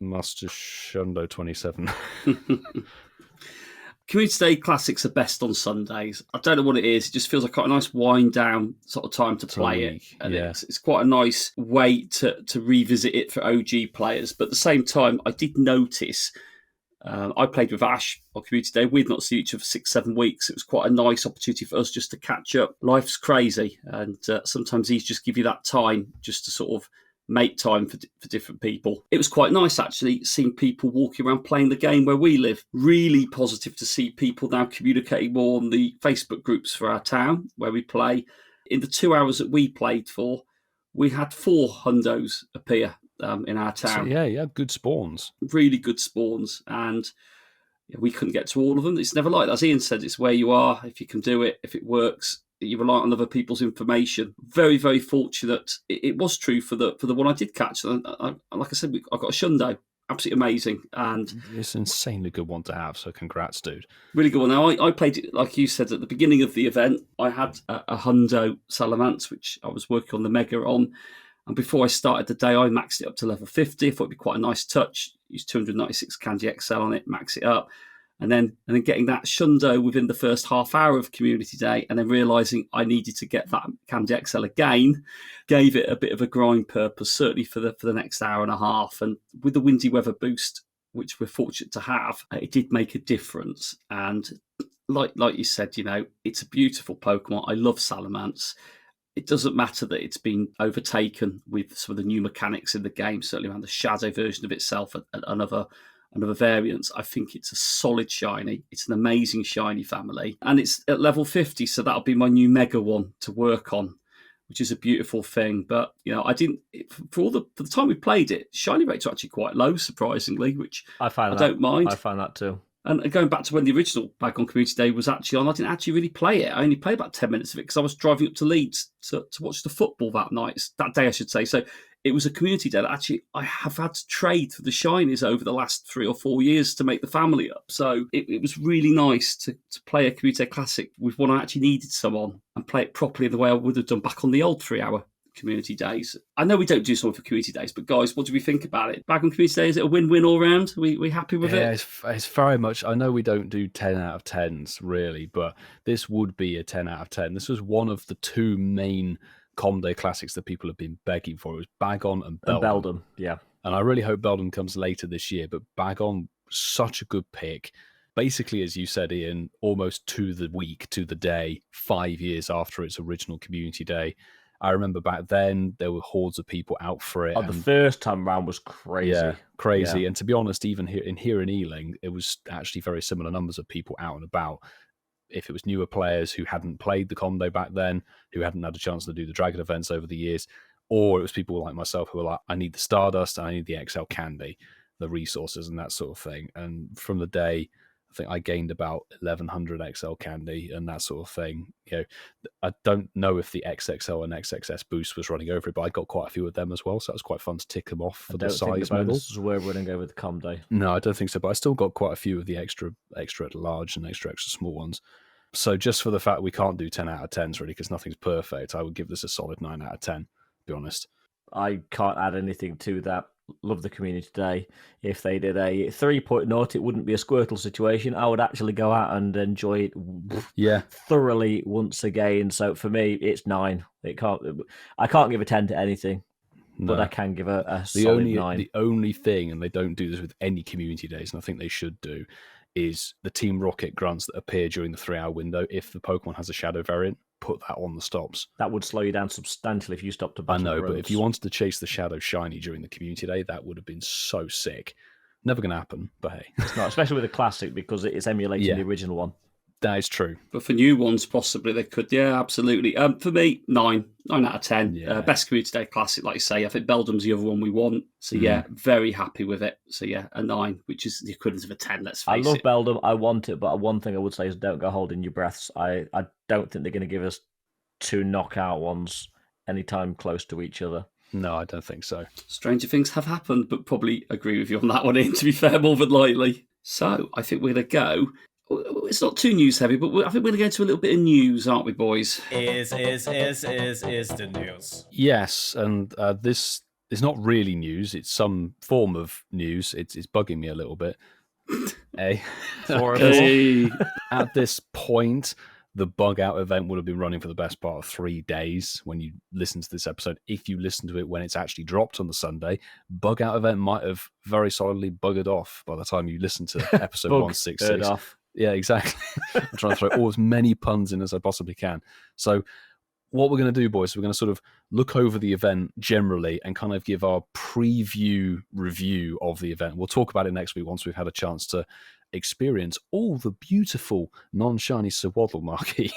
S3: Shundo 27?
S1: Community Day Classics are best on Sundays. I don't know what it is. It just feels like quite a nice wind down sort of time to play it. And
S3: yeah.
S1: It's quite a nice way to revisit it for OG players. But at the same time, I did notice, I played with Ash on Community Day. We'd not seen each other for 6-7 weeks. It was quite a nice opportunity for us just to catch up. Life's crazy. And sometimes these just give you that time just to sort of make time for different people. It was quite nice, actually, seeing people walking around playing the game where we live. Really positive to see people now communicating more on the Facebook groups for our town where we play. In the 2 hours that we played for, we had 4 hundos appear in our town.
S3: So, yeah, you had good spawns.
S1: Really good spawns. And we couldn't get to all of them. It's never like that. As Ian said, it's where you are. If you can do it, if it works, you rely on other people's information. Very, very fortunate. It was true for the one I did catch. Like I said, I got a shundo. Absolutely amazing. And
S3: it's an insanely good one to have. So congrats, dude.
S1: Really good one. Now, I played it, like you said, at the beginning of the event. I had a hundo Salamence, which I was working on the Mega on. And before I started the day, I maxed it up to level 50. I thought it'd be quite a nice touch. Use 296 Candy XL on it, max it up. And then getting that shundo within the first half hour of Community Day, and then realising I needed to get that Candy XL again, gave it a bit of a grind purpose, certainly for the next hour and a half. And with the windy weather boost, which we're fortunate to have, it did make a difference. And like you said, it's a beautiful Pokemon. I love Salamence. It doesn't matter that it's been overtaken with some of the new mechanics in the game, certainly around the shadow version of itself and other variants. I think it's a solid shiny. It's an amazing shiny family. And it's at level 50, so that'll be my new Mega one to work on, which is a beautiful thing. But, I didn't, for the time we played it, shiny rates are actually quite low, surprisingly, which I don't mind.
S2: I found that too.
S1: And going back to when the original Bagon Community Day was actually on, I didn't actually really play it. I only played about 10 minutes of it because I was driving up to Leeds to watch the football that day, I should say. So it was a community day that actually I have had to trade for the shinies over the last 3 or 4 years to make the family up. So it was really nice to play a Community Day Classic with one I actually needed some on and play it properly the way I would have done back on the old 3-hour community days. I know we don't do something for community days, but guys, what do we think about it? Bagon Community Day, is it a win-win all round? We happy with it?
S3: It's very much. I know we don't do 10 out of 10s really, but this would be a 10 out of 10. This was one of the 2 main Com Day classics that people have been begging for. It was Bagon and Beldum.
S2: Yeah.
S3: And I really hope Beldum comes later this year, but Bagon, such a good pick. Basically, as you said, Ian, almost to the week, to the day, 5 years after its original community day. I remember back then there were hordes of people out for it.
S2: Oh, the first time round was crazy.
S3: Yeah, crazy.
S2: Yeah.
S3: And to be honest, even here in Ealing, it was actually very similar numbers of people out and about. If it was newer players who hadn't played the Comdo back then, who hadn't had a chance to do the Dragon events over the years, or it was people like myself who were like, I need the Stardust, I need the XL Candy, the resources and that sort of thing. And from the day, I think I gained about 1,100 XL Candy and that sort of thing. You know, I don't know if the XXL and XXS boost was running over it, but I got quite a few of them as well, so that was quite fun to tick them off for the size medals.
S2: Were running over the Com Day.
S3: No, I don't think so, but I still got quite a few of the extra large and extra small ones. So just for the fact we can't do 10 out of 10s really, because nothing's perfect, I would give this a solid 9 out of 10, to be honest.
S2: I can't add anything to that. Love the community today. If they did a 3.0, it wouldn't be a Squirtle situation. I would actually go out and enjoy it thoroughly once again. So for me, it's 9. I can't give a 10 to anything, but I can give a solid 9.
S3: The only thing, and they don't do this with any community days, and I think they should do, is the Team Rocket grunts that appear during the 3-hour window. If the Pokemon has a shadow variant, put that on the stops.
S2: That would slow you down substantially if you stopped to battle.
S3: I know,
S2: roads.
S3: but if you wanted to chase the shadow shiny during the community day, that would have been so sick. Never going to happen, but hey.
S2: It's not, especially with a classic, because it's emulating the original one.
S3: That is true.
S1: But for new ones, possibly they could. Yeah, absolutely. For me, 9 out of 10.
S3: Yeah.
S1: Best Community Day Classic, like you say. I think Beldum's the other one we want. So yeah, very happy with it. So yeah, a 9, which is the equivalent of a 10, let's face it.
S2: I love Beldum. I want it, but one thing I would say is don't go holding your breaths. I don't think they're going to give us 2 knockout ones anytime close to each other.
S3: No, I don't think so.
S1: Stranger things have happened, but probably agree with you on that one, Ian, to be fair, more than likely. So I think we're going to go. It's not too news heavy, but I think we're going to go into a little bit of news, aren't we, boys?
S5: Is the news.
S3: Yes, and this is not really news. It's some form of news. It's bugging me a little bit. At this point, the Bug Out event would have been running for the best part of 3 days when you listen to this episode. If you listen to it when it's actually dropped on the Sunday, Bug Out event might have very solidly buggered off by the time you listen to episode 166.
S2: Off.
S3: Yeah, exactly. I'm trying to throw as many puns in as I possibly can. So what we're going to do, boys, we're going to sort of look over the event generally and kind of give our preview review of the event. We'll talk about it next week once we've had a chance to experience all the beautiful non-shiny Swaddle marquee.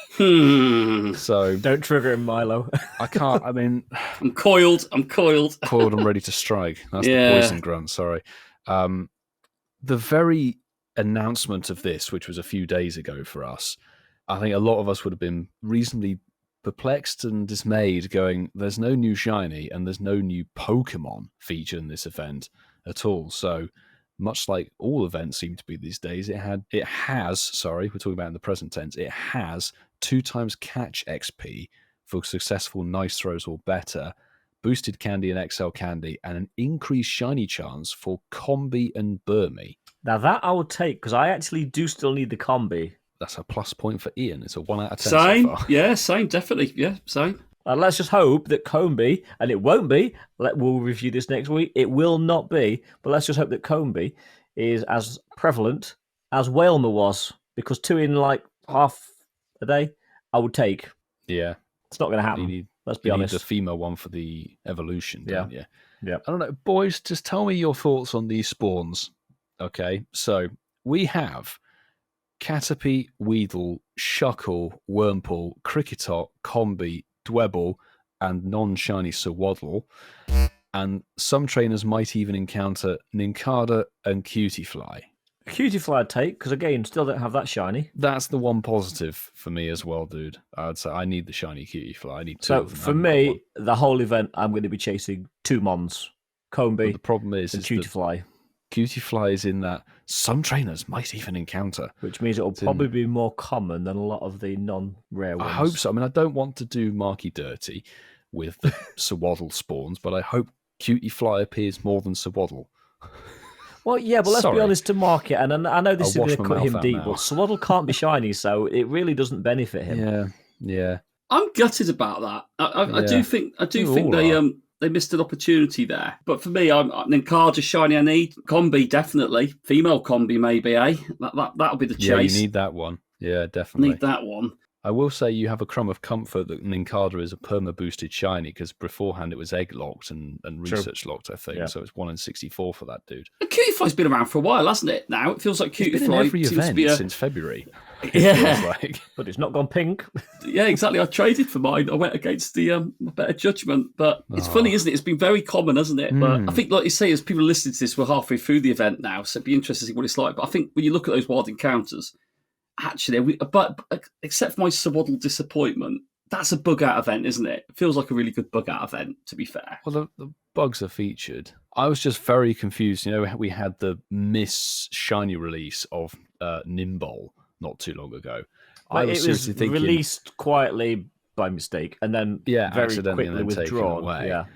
S3: So
S2: don't trigger him, Milo.
S3: I can't. I mean,
S1: I'm coiled.
S3: Coiled and ready to strike. That's the poison grunt. Sorry. The very announcement of this, which was a few days ago for us, I think a lot of us would have been reasonably perplexed and dismayed, going, "There's no new shiny and there's no new Pokemon feature in this event at all." So, much like all events seem to be these days, it has, we're talking about in the present tense, it has 2 times catch XP for successful nice throws or better, boosted candy and XL candy, and an increased shiny chance for Combi and Burmy.
S2: Now that I would take, because I actually do still need the Combi.
S3: That's a plus point for Ian. It's a 1 out of 10
S1: Same,
S3: so far.
S1: yeah, same, definitely, yeah, same.
S2: Let's just hope that Combi, and it won't be, we'll review this next week, it will not be, but let's just hope that Combi is as prevalent as Whalmer was, because 2 in like half a day, I would take.
S3: Yeah.
S2: It's not going to happen. Let's be honest.
S3: You need the female one for the evolution, don't you?
S2: Yeah.
S3: I don't know. Boys, just tell me your thoughts on these spawns. Okay, so we have Caterpie, Weedle, Shuckle, Wurmple, Cricketot, Combi, Dwebble, and non-shiny Swaddle. And some trainers might even encounter Nincada and Cutiefly.
S2: Cutiefly I'd take, because again, still don't have that shiny.
S3: That's the one positive for me as well, dude. I'd say I need the shiny Cutiefly. I need two
S2: So
S3: of them. I
S2: for
S3: haven't got
S2: me,
S3: one.
S2: the whole event, I'm going to be chasing 2 Mons,
S3: But
S2: Combi
S3: the problem is
S2: and
S3: that
S2: Cutiefly,
S3: Cutiefly is in that some trainers might even encounter.
S2: which means it'll probably be more common than a lot of the non-rare ones.
S3: I hope so. I mean, I don't want to do Marky dirty with the Swaddle spawns, but I hope Cutiefly appears more than Swaddle.
S2: Well, yeah, but let's
S3: Sorry.
S2: be honest to market, and I know this is
S3: I'll
S2: going to
S3: wash my
S2: cut him
S3: mouth out
S2: deep,
S3: now.
S2: but Swaddle can't be shiny, so it really doesn't benefit him.
S3: Yeah.
S1: I'm gutted about that. I
S3: Yeah.
S1: do think
S3: We all
S1: they
S3: are.
S1: they missed an opportunity there. But for me, I'm Nincada shiny. I need Combi definitely. Female Combi maybe. That'll be the chase.
S3: Yeah, you need that one. Yeah, definitely.
S1: Need that one.
S3: I will say you have a crumb of comfort that Nincada is a perma boosted shiny because beforehand it was egg locked and research locked, I think.
S2: Yeah.
S3: So it's 1 in 64 for that dude.
S1: Cutiefly's been around for a while, hasn't it? Now it feels like
S3: He's been in
S1: Cutiefly
S3: every
S1: seems to
S3: event
S1: be a
S3: since February. It
S1: Yeah.
S3: feels like.
S2: But it's not gone pink.
S1: Yeah, exactly. I traded for mine. I went against the better judgment. But it's funny, isn't it? It's been very common, hasn't it? But I think, like you say, as people listening to this, we're halfway through the event now, so it'd be interesting to see what it's like. But I think when you look at those wild encounters, actually, but except for my Swaddle disappointment, that's a bug out event, isn't it? It feels like a really good bug out event, to be fair.
S3: Well, the bugs are featured. I was just very confused. You know, we had the Miss Shiny release of Nimbol not too long ago. I was
S2: it
S3: seriously
S2: was
S3: thinking,
S2: released quietly by mistake and then very
S3: accidentally
S2: quickly
S3: and then taken
S2: withdrawn.
S3: away.
S2: Yeah.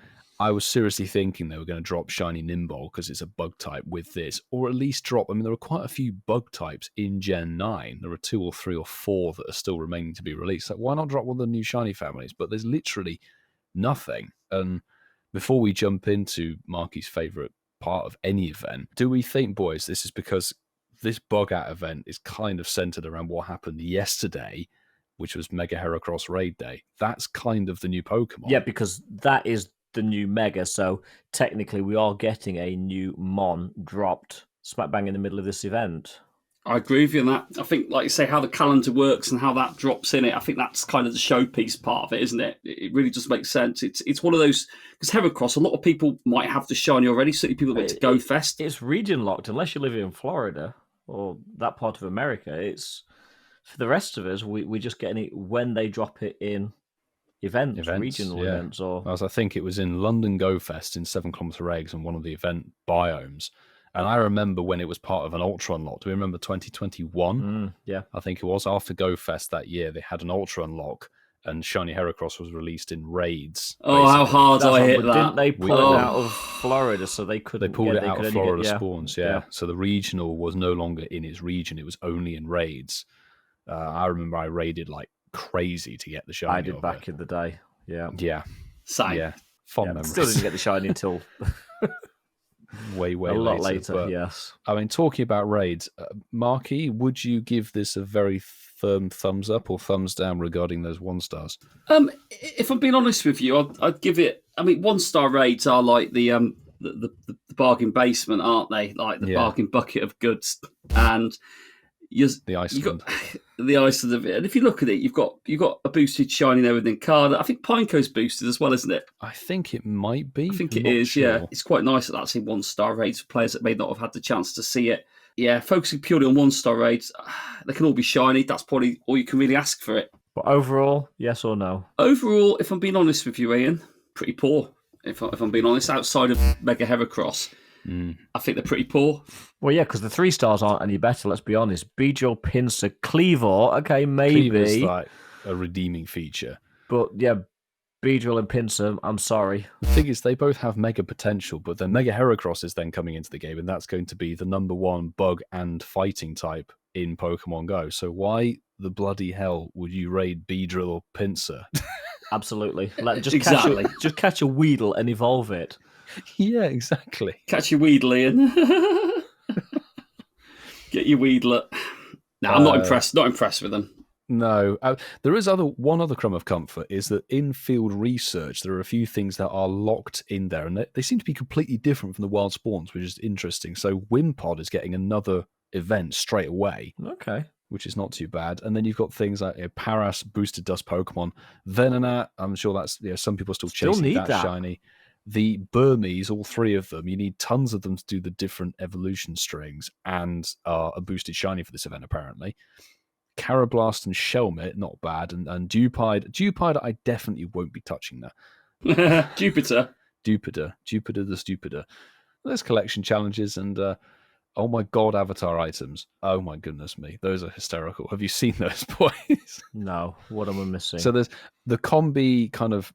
S3: I was seriously thinking they were going to drop Shiny Nimbol because it's a bug type with this, or at least drop. I mean, there are quite a few bug types in Gen 9. There are 2 or 3 or 4 that are still remaining to be released. So why not drop one of the new Shiny families? But there's literally nothing. And before we jump into Marky's favourite part of any event, do we think, boys, this is because this bug out event is kind of centered around what happened yesterday, which was Mega Heracross Raid Day? That's kind of the new Pokemon.
S2: Yeah, because that is the new Mega, so technically we are getting a new Mon dropped smack bang in the middle of this event.
S1: I agree with you on that. I think, like you say, how the calendar works and how that drops in it, I think that's kind of the showpiece part of it, isn't it? It really does make sense. It's one of those, because Heracross, a lot of people might have the shiny already, certainly people that went to Go Fest.
S2: It's region locked, unless you live in Florida or that part of America. It's for the rest of us, we're just getting it when they drop it in events regional events. Or
S3: as I think it was in London Go Fest in 7 Kilometre Eggs on one of the event biomes. And I remember when it was part of an Ultra Unlock. Do we remember 2021?
S2: Yeah.
S3: I think it was after Go Fest that year. They had an Ultra Unlock and Shiny Heracross was released in raids.
S1: Oh, how hard I hit that.
S2: Didn't they pull it out of Florida so they couldn't?
S3: They pulled it out of Florida
S2: get,
S3: spawns, yeah. So the regional was no longer in its region. It was only in raids. I remember I raided like crazy to get the shiny.
S2: I did back in the day. Yeah.
S3: Yeah.
S1: Same.
S3: Yeah. Fond memories.
S2: Still didn't get the shiny until
S3: way
S2: a lot later.
S3: But,
S2: yes.
S3: I mean, talking about raids, Marky, would you give this a very firm thumbs up or thumbs down regarding those 1-stars?
S1: If I'm being honest with you, I'd give it. I mean, 1-star raids are like the bargain basement, aren't they? Like the bargain bucket of goods, and
S3: the Iceland.
S1: The Iceland of it. And if you look at it, you've got a boosted shiny there with Nincada. I think Pineco's boosted as well, isn't it?
S3: I think it might be.
S1: I think
S3: I'm
S1: it
S3: not
S1: is.
S3: sure.
S1: Yeah, it's quite nice that that's in 1-star raids for players that may not have had the chance to see it. Yeah, focusing purely on 1-star raids, they can all be shiny. That's probably all you can really ask for it.
S2: But overall, yes or no?
S1: Overall, if I'm being honest with you, Ian, pretty poor. If I'm being honest, outside of Mega Heracross, I think they're pretty poor.
S2: Well, yeah, because the 3-stars aren't any better, let's be honest. Bejewel, Pinsir, Cleavor, okay, maybe.
S3: Cleavor's like a redeeming feature.
S2: But yeah, Bejewel and Pinsir, I'm sorry.
S3: The thing is, they both have mega potential, but then Mega Heracross is then coming into the game, and that's going to be the #1 bug and fighting type in Pokemon Go. So why the bloody hell would you raid Beedrill or Pinsir?
S2: Absolutely. Just
S1: Exactly.
S2: catch a Weedle and evolve it.
S3: Yeah, exactly.
S1: Catch your Weedle, Ian. Get your Weedler. No, I'm not impressed. Not impressed with them.
S3: No, there is one other crumb of comfort is that in field research there are a few things that are locked in there, and they seem to be completely different from the wild spawns, which is interesting. So Wimpod is getting another event straight away,
S2: Okay.
S3: which is not too bad. And then you've got things like Paras boosted dust Pokemon, Venonat. I'm sure that's some people still chasing
S2: need
S3: that
S2: that.
S3: shiny. The Burmese, all three of them, you need tons of them to do the different evolution strings and are a boosted shiny for this event, apparently. Carablast and Shelmet, not bad. And Dewpider, I definitely won't be touching that.
S1: Jupiter
S3: the Stupider. There's collection challenges and, oh my God, avatar items. Oh my goodness me. Those are hysterical. Have you seen those, boys?
S2: No, what am I missing?
S3: So there's the combi kind of,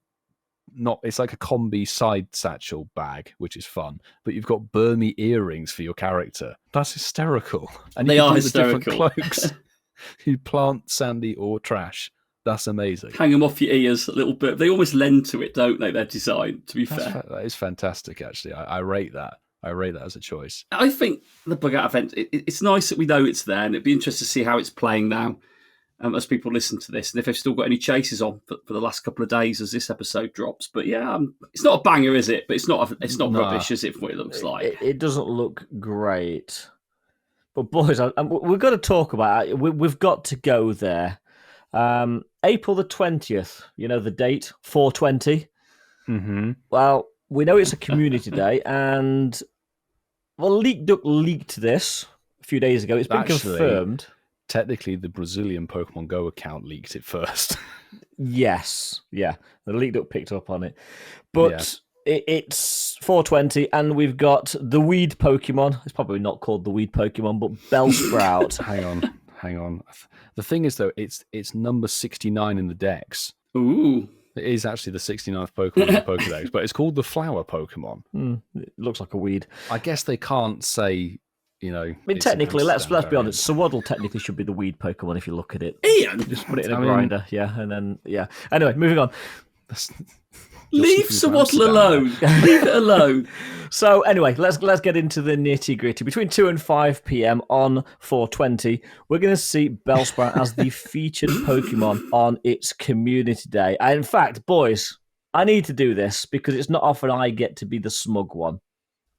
S3: it's like a combi side satchel bag, which is fun, but you've got Burmese earrings for your character. That's hysterical. And
S1: They
S3: you can
S1: are
S3: do the different
S1: hysterical.
S3: cloaks. You plant, sandy, or trash. That's amazing.
S1: hang them off your ears a little bit. They almost lend to it, don't they? Their design, to be fair.
S3: That is fantastic, actually. I rate that. I rate that as a choice.
S1: I think the bug out event, it's nice that we know it's there, and it'd be interesting to see how it's playing now as people listen to this, and if they've still got any chases on for the last couple of days as this episode drops. But yeah, it's not a banger, is it? But it's not rubbish, is it, from what it looks like?
S2: It doesn't look great. But boys, we've got to talk about it. We've got to go there. April the 20th, you know the date, 420.
S3: Mm-hmm.
S2: Well, we know it's a community day, and Leak Duck leaked this a few days ago. It's been confirmed.
S3: Technically, the Brazilian Pokemon Go account leaked it first.
S2: Yes, yeah. The Leak Duck picked up on it. But it's 420, and we've got the weed Pokemon. It's probably not called the weed Pokemon, but Bellsprout.
S3: Hang on. The thing is, though, it's number 69 in the Dex.
S1: Ooh.
S3: It is actually the 69th Pokemon in the Pokedex, but it's called the Flower Pokemon.
S2: It looks like a weed.
S3: I guess they can't say,
S2: I mean, technically, let's be honest. Sawaddle technically should be the weed Pokemon if you look at it.
S1: Ian!
S2: Just put it in a grinder, and then, Anyway, moving on.
S1: Leave Sawaddle alone. Leave it alone.
S2: So anyway, let's get into the nitty gritty. Between 2 and 5 p.m. on 420, we're going to see Bellsprout as the featured Pokemon on its community day. And in fact, boys, I need to do this because it's not often I get to be the smug one.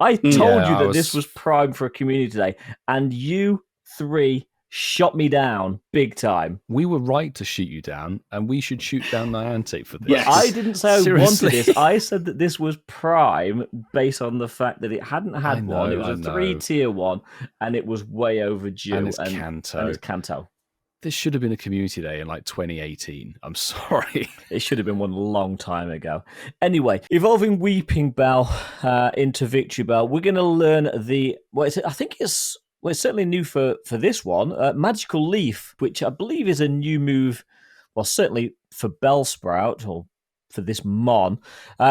S2: I told you that this was prime for a community day, and you three shot me down big time.
S3: We were right to shoot you down, and we should shoot down Niantic for this.
S1: Yes.
S2: I didn't say
S3: Seriously.
S2: I wanted this. I said that this was prime based on the fact that it hadn't had one. It was a 3-tier one, and it was way overdue.
S3: And it's Kanto.
S2: And it's Kanto.
S3: This should have been a community day in like 2018. I'm sorry.
S2: It should have been one a long time ago. Anyway, evolving Weeping Bell into Victory Bell, we're going to learn it's certainly new for this one, Magical Leaf, which I believe is a new move, well, certainly for Bellsprout, or for this Mon.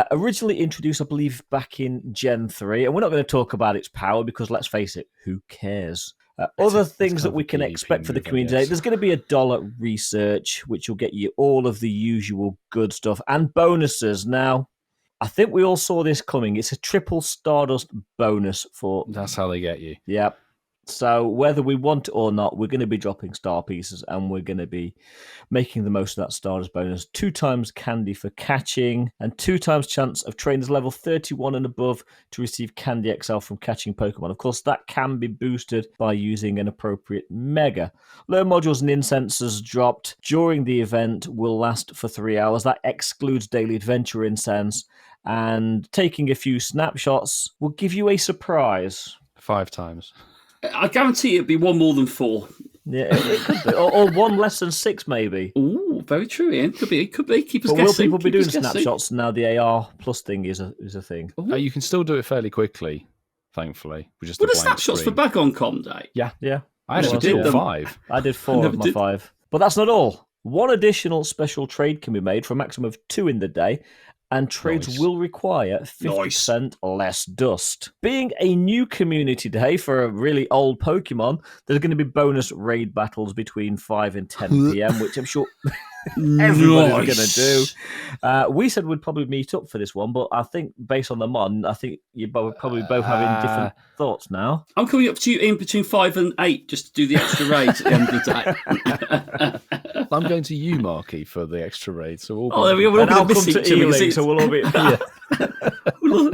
S2: Originally introduced, I believe, back in Gen 3, and we're not going to talk about its power because, let's face it, who cares? Other things that we can expect for the community day, there's going to be $1 research, which will get you all of the usual good stuff, and bonuses. Now, I think we all saw this coming. It's a triple Stardust bonus for...
S3: That's how they get you.
S2: Yep. So whether we want it or not, we're going to be dropping star pieces, and we're going to be making the most of that Stardust bonus. 2 times candy for catching, and 2 times chance of trainers level 31 and above to receive Candy XL from catching Pokemon. Of course, that can be boosted by using an appropriate Mega. Learn modules and incenses dropped during the event will last for 3 hours. That excludes daily adventure incense, and taking a few snapshots will give you a surprise.
S3: 5 times.
S1: I guarantee it'd be one more than 4.
S2: Yeah, it could be. Or one less than 6, maybe.
S1: Ooh, very true, Ian. Could be. Keep us
S2: But
S1: guessing.
S2: will people be
S1: Keep
S2: doing
S1: us guessing.
S2: snapshots now? The AR plus thing is a thing.
S3: You can still do it fairly quickly, thankfully. With just
S1: Were
S3: a
S1: the
S3: blank
S1: snapshots
S3: screen.
S1: for Bagon Com Day?
S3: Yeah. I
S2: Well,
S3: actually did
S2: yeah.
S3: all 5.
S2: I did 4 of my 5. But that's not all. One additional special trade can be made for a maximum of 2 in the day, and trades
S3: Nice.
S2: will require 50% less dust. Being a new community day for a really old Pokemon, there's going to be bonus raid battles between 5 and 10 p.m., which I'm sure everybody's going to do. We said we'd probably meet up for this one, but I think based on the Mon, I think you're probably both having different thoughts now.
S1: I'm coming up to you in between 5 and 8 just to do the extra raids at the end of the day.
S3: I'm going to you, Marky, for the extra raid. So we'll
S1: Oh, there we go. We'll
S2: And
S1: all
S2: I'll
S1: be
S2: come
S1: missing
S2: to
S1: each other,
S2: Ealing,
S1: so
S2: so we'll all be...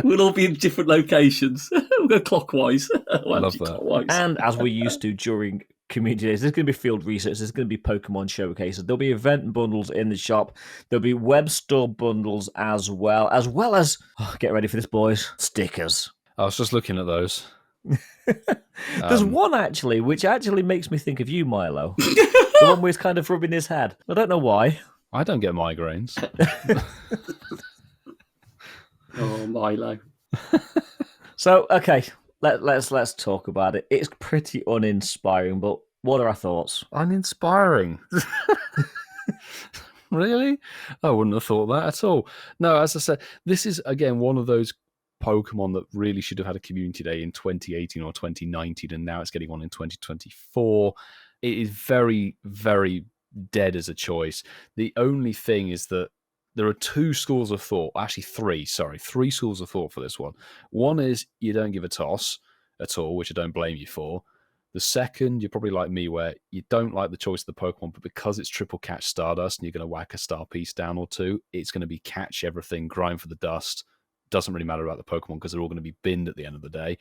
S1: we'll all be in different locations. We'll go clockwise.
S3: love that.
S1: Clockwise.
S2: And as we used to during community days. There's going to be field research. There's going to be Pokemon showcases. There'll be event bundles in the shop. There'll be web store bundles as well as get ready for this, boys, stickers.
S3: I was just looking at those.
S2: There's one actually, which actually makes me think of you, Milo. The one where he's kind of rubbing his head. I don't know why.
S3: I don't get migraines.
S1: Oh, Milo.
S2: So, okay, let's talk about it. It's pretty uninspiring, but what are our thoughts?
S3: Uninspiring. Really? I wouldn't have thought that at all. No, as I said, this is, again, one of those Pokemon that really should have had a community day in 2018 or 2019, and now it's getting one in 2024. It is very, very dead as a choice. The only thing is that there are two schools of thought, actually three schools of thought for this one. One is you don't give a toss at all, which I don't blame you for. The second, you're probably like me, where you don't like the choice of the Pokemon, but because it's triple catch Stardust and you're going to whack a star piece down or two, it's going to be catch everything, grind for the dust. Doesn't really matter about the Pokemon because they're all going to be binned at the end of the day.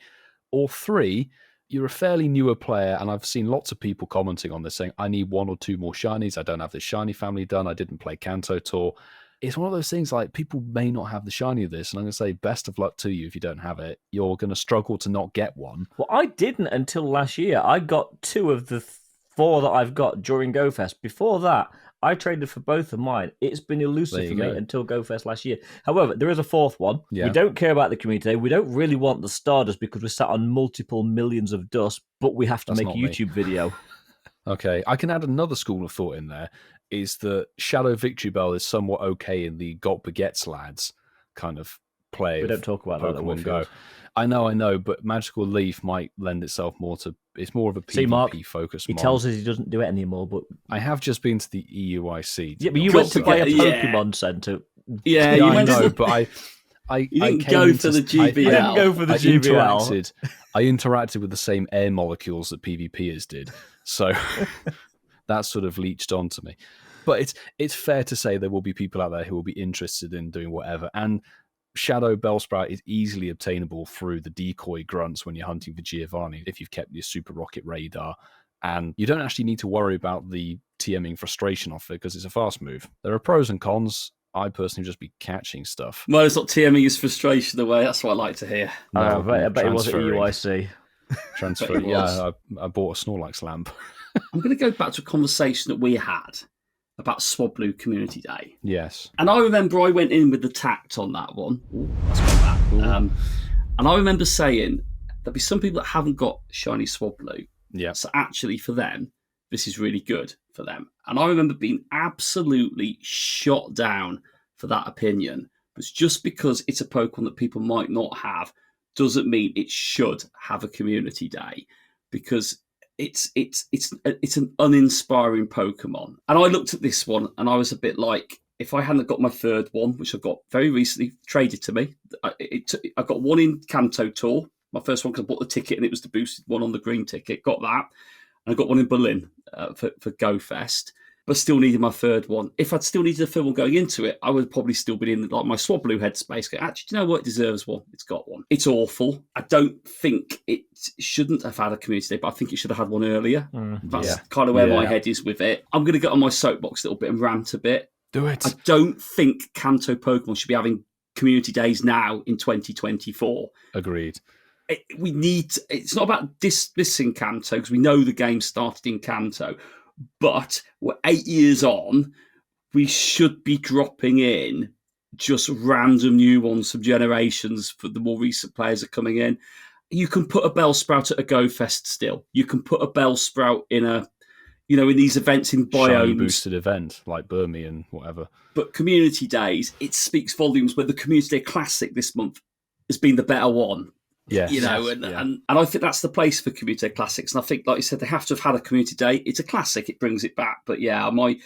S3: Or three, you're a fairly newer player, and I've seen lots of people commenting on this saying, I need one or two more shinies. I don't have the shiny family done. I didn't play Kanto Tour. It's one of those things like people may not have the shiny of this, and I'm going to say best of luck to you if you don't have it. You're going to struggle to not get one.
S2: Well, I didn't until last year. I got 2 of the 4 that I've got during GoFest. Before that, I traded for both of mine. It's been elusive for me until GoFest last year. However, there is a 4th one. Yeah. We don't care about the community. We don't really want the Stardust because we're sat on multiple millions of dust, but we have to make a YouTube video.
S3: Okay, I can add another school of thought in there, is that Shadow Victory Bell is somewhat okay in the Got Baguettes lads kind of play.
S2: We don't talk about
S3: Pokemon Go. I know, but Magical Leaf might lend itself more to, it's more of a PvP focus.
S2: He tells us he doesn't do it anymore, but
S3: I have just been to the EUIC.
S2: Yeah, but you went to buy a Pokemon Center.
S1: Yeah,
S3: you went to but I
S1: didn't go for the GBL.
S2: You didn't go for the GBL.
S3: I interacted with the same air molecules that PvPers did, so that sort of leached onto me. But it's fair to say there will be people out there who will be interested in doing whatever. And Shadow Bellsprout is easily obtainable through the decoy grunts when you're hunting for Giovanni, if you've kept your Super Rocket radar. And you don't actually need to worry about the TMing frustration off it because it's a fast move. There are pros and cons. I personally just be catching stuff.
S1: Well, it's not TMing his frustration away. That's what I like to hear.
S2: No, I bet it was at EUIC.
S3: Transfer. Yeah, I bought a Snorlax lamp.
S1: I'm going to go back to a conversation that we had about Swablu Community Day.
S3: Yes.
S1: And I remember I went in with the tact on that one. Ooh, let's go back. And I remember saying there'll be some people that haven't got shiny Swablu.
S3: Yeah.
S1: So actually for them, this is really good for them. And I remember being absolutely shot down for that opinion. But just because it's a Pokemon that people might not have doesn't mean it should have a community day, because it's an uninspiring Pokemon. And I looked at this one and I was a bit like, if I hadn't got my 3rd one, which I got very recently traded to me, I got one in Kanto Tour, my first one because I bought the ticket and it was the boosted one on the green ticket, got that. And I got one in Berlin for GoFest, but still needed my 3rd one. If I'd still needed a 3rd one going into it, I would probably still be in like my Swablu headspace. Actually, do you know what? It deserves one. It's got one. It's awful. I don't think it shouldn't have had a community day, but I think it should have had one earlier. That's kind of where my head is with it. I'm going to get on my soapbox a little bit and rant a bit.
S3: Do it.
S1: I don't think Kanto Pokemon should be having community days now in 2024.
S3: Agreed.
S1: It's not about dismissing Kanto because we know the game started in Kanto, but we're 8 years on. We should be dropping in just random new ones from generations for the more recent players that are coming in. You can put a Bellsprout at a GoFest still. You can put a Bellsprout in in these events in biomes.
S3: Shiny boosted event like Burmy and whatever.
S1: But community days, it speaks volumes where the Community Day Classic this month has been the better one.
S3: Yes.
S1: And I think that's the place for Community Day Classics. And I think, like you said, they have to have had a Community Day. It's a classic. It brings it back. But yeah, and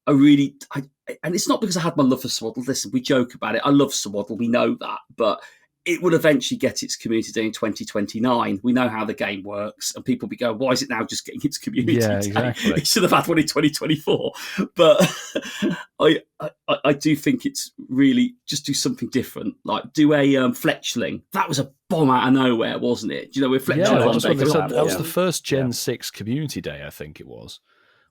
S1: it's not because I had my love for Swaddle. Listen, we joke about it. I love Swaddle. We know that. But it will eventually get its community day in 2029. We know how the game works, and people will be going, why is it now just getting its community day?
S3: Exactly.
S1: It should have had one in 2024. But I do think it's really just do something different. Like do a Fletchling. That was a bomb out of nowhere, wasn't it? Do you know, with Fletchling
S3: that was the first Gen 6 community day, I think it was.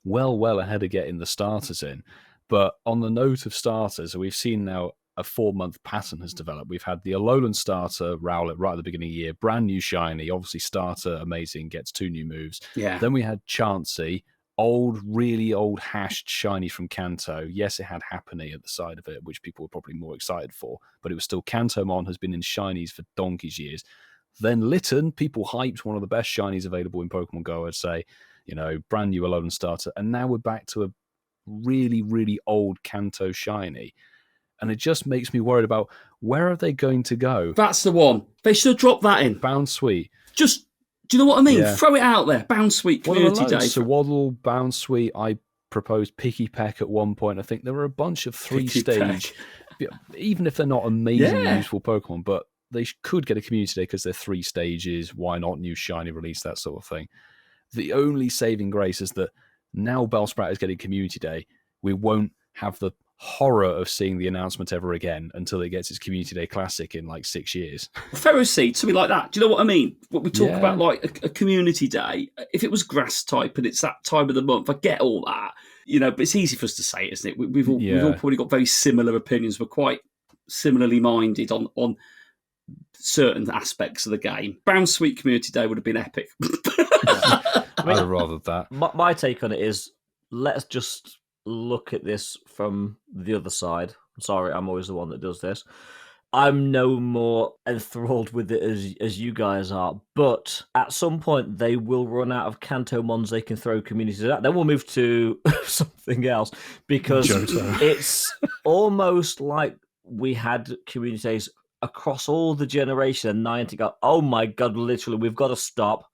S3: Well ahead of getting the starters in. But on the note of starters, we've seen now a 4-month pattern has developed. We've had the Alolan starter, Rowlet, right at the beginning of the year, brand new shiny, obviously starter, amazing, gets 2 new moves.
S1: Yeah.
S3: Then we had Chansey, really old hashed shiny from Kanto. Yes, it had Happiny at the side of it, which people were probably more excited for, but it was still Kantomon, has been in shinies for donkey's years. Then Litten, people hyped, one of the best shinies available in Pokemon Go, I'd say, brand new Alolan starter. And now we're back to a really old Kanto shiny. And it just makes me worried about where are they going to go?
S1: That's the one. They should have dropped that in.
S3: Bounsweet.
S1: Just, do you know what I mean?
S3: Yeah.
S1: Throw it out there. Bounsweet Community Day.
S3: So Waddle, Bounsweet, I proposed Picky Peck at one point. I think there were a bunch of 3-stage, even if they're not amazingly useful Pokemon, but they could get a community day because they're 3 stages. Why not? New shiny release, that sort of thing. The only saving grace is that now Bellsprout is getting community day. We won't have the horror of seeing the announcement ever again until it gets its Community Day Classic in like 6 years.
S1: Ferroseed, something like that. Do you know what I mean? What we talk about, like a community day. If it was grass type and it's that time of the month, I get all that. But it's easy for us to say, isn't it? We've all probably got very similar opinions. We're quite similarly minded on certain aspects of the game. Bounsweet Community Day would have been epic.
S3: I'd have rather that.
S2: My take on it is, let's just look at this from the other side. Sorry, I'm always the one that does this. I'm no more enthralled with it as you guys are, but at some point they will run out of Kantomons they can throw communities at. Then we'll move to something else, because it's almost like we had community days across all the generation, and 90 go, oh my god, literally, we've got to stop.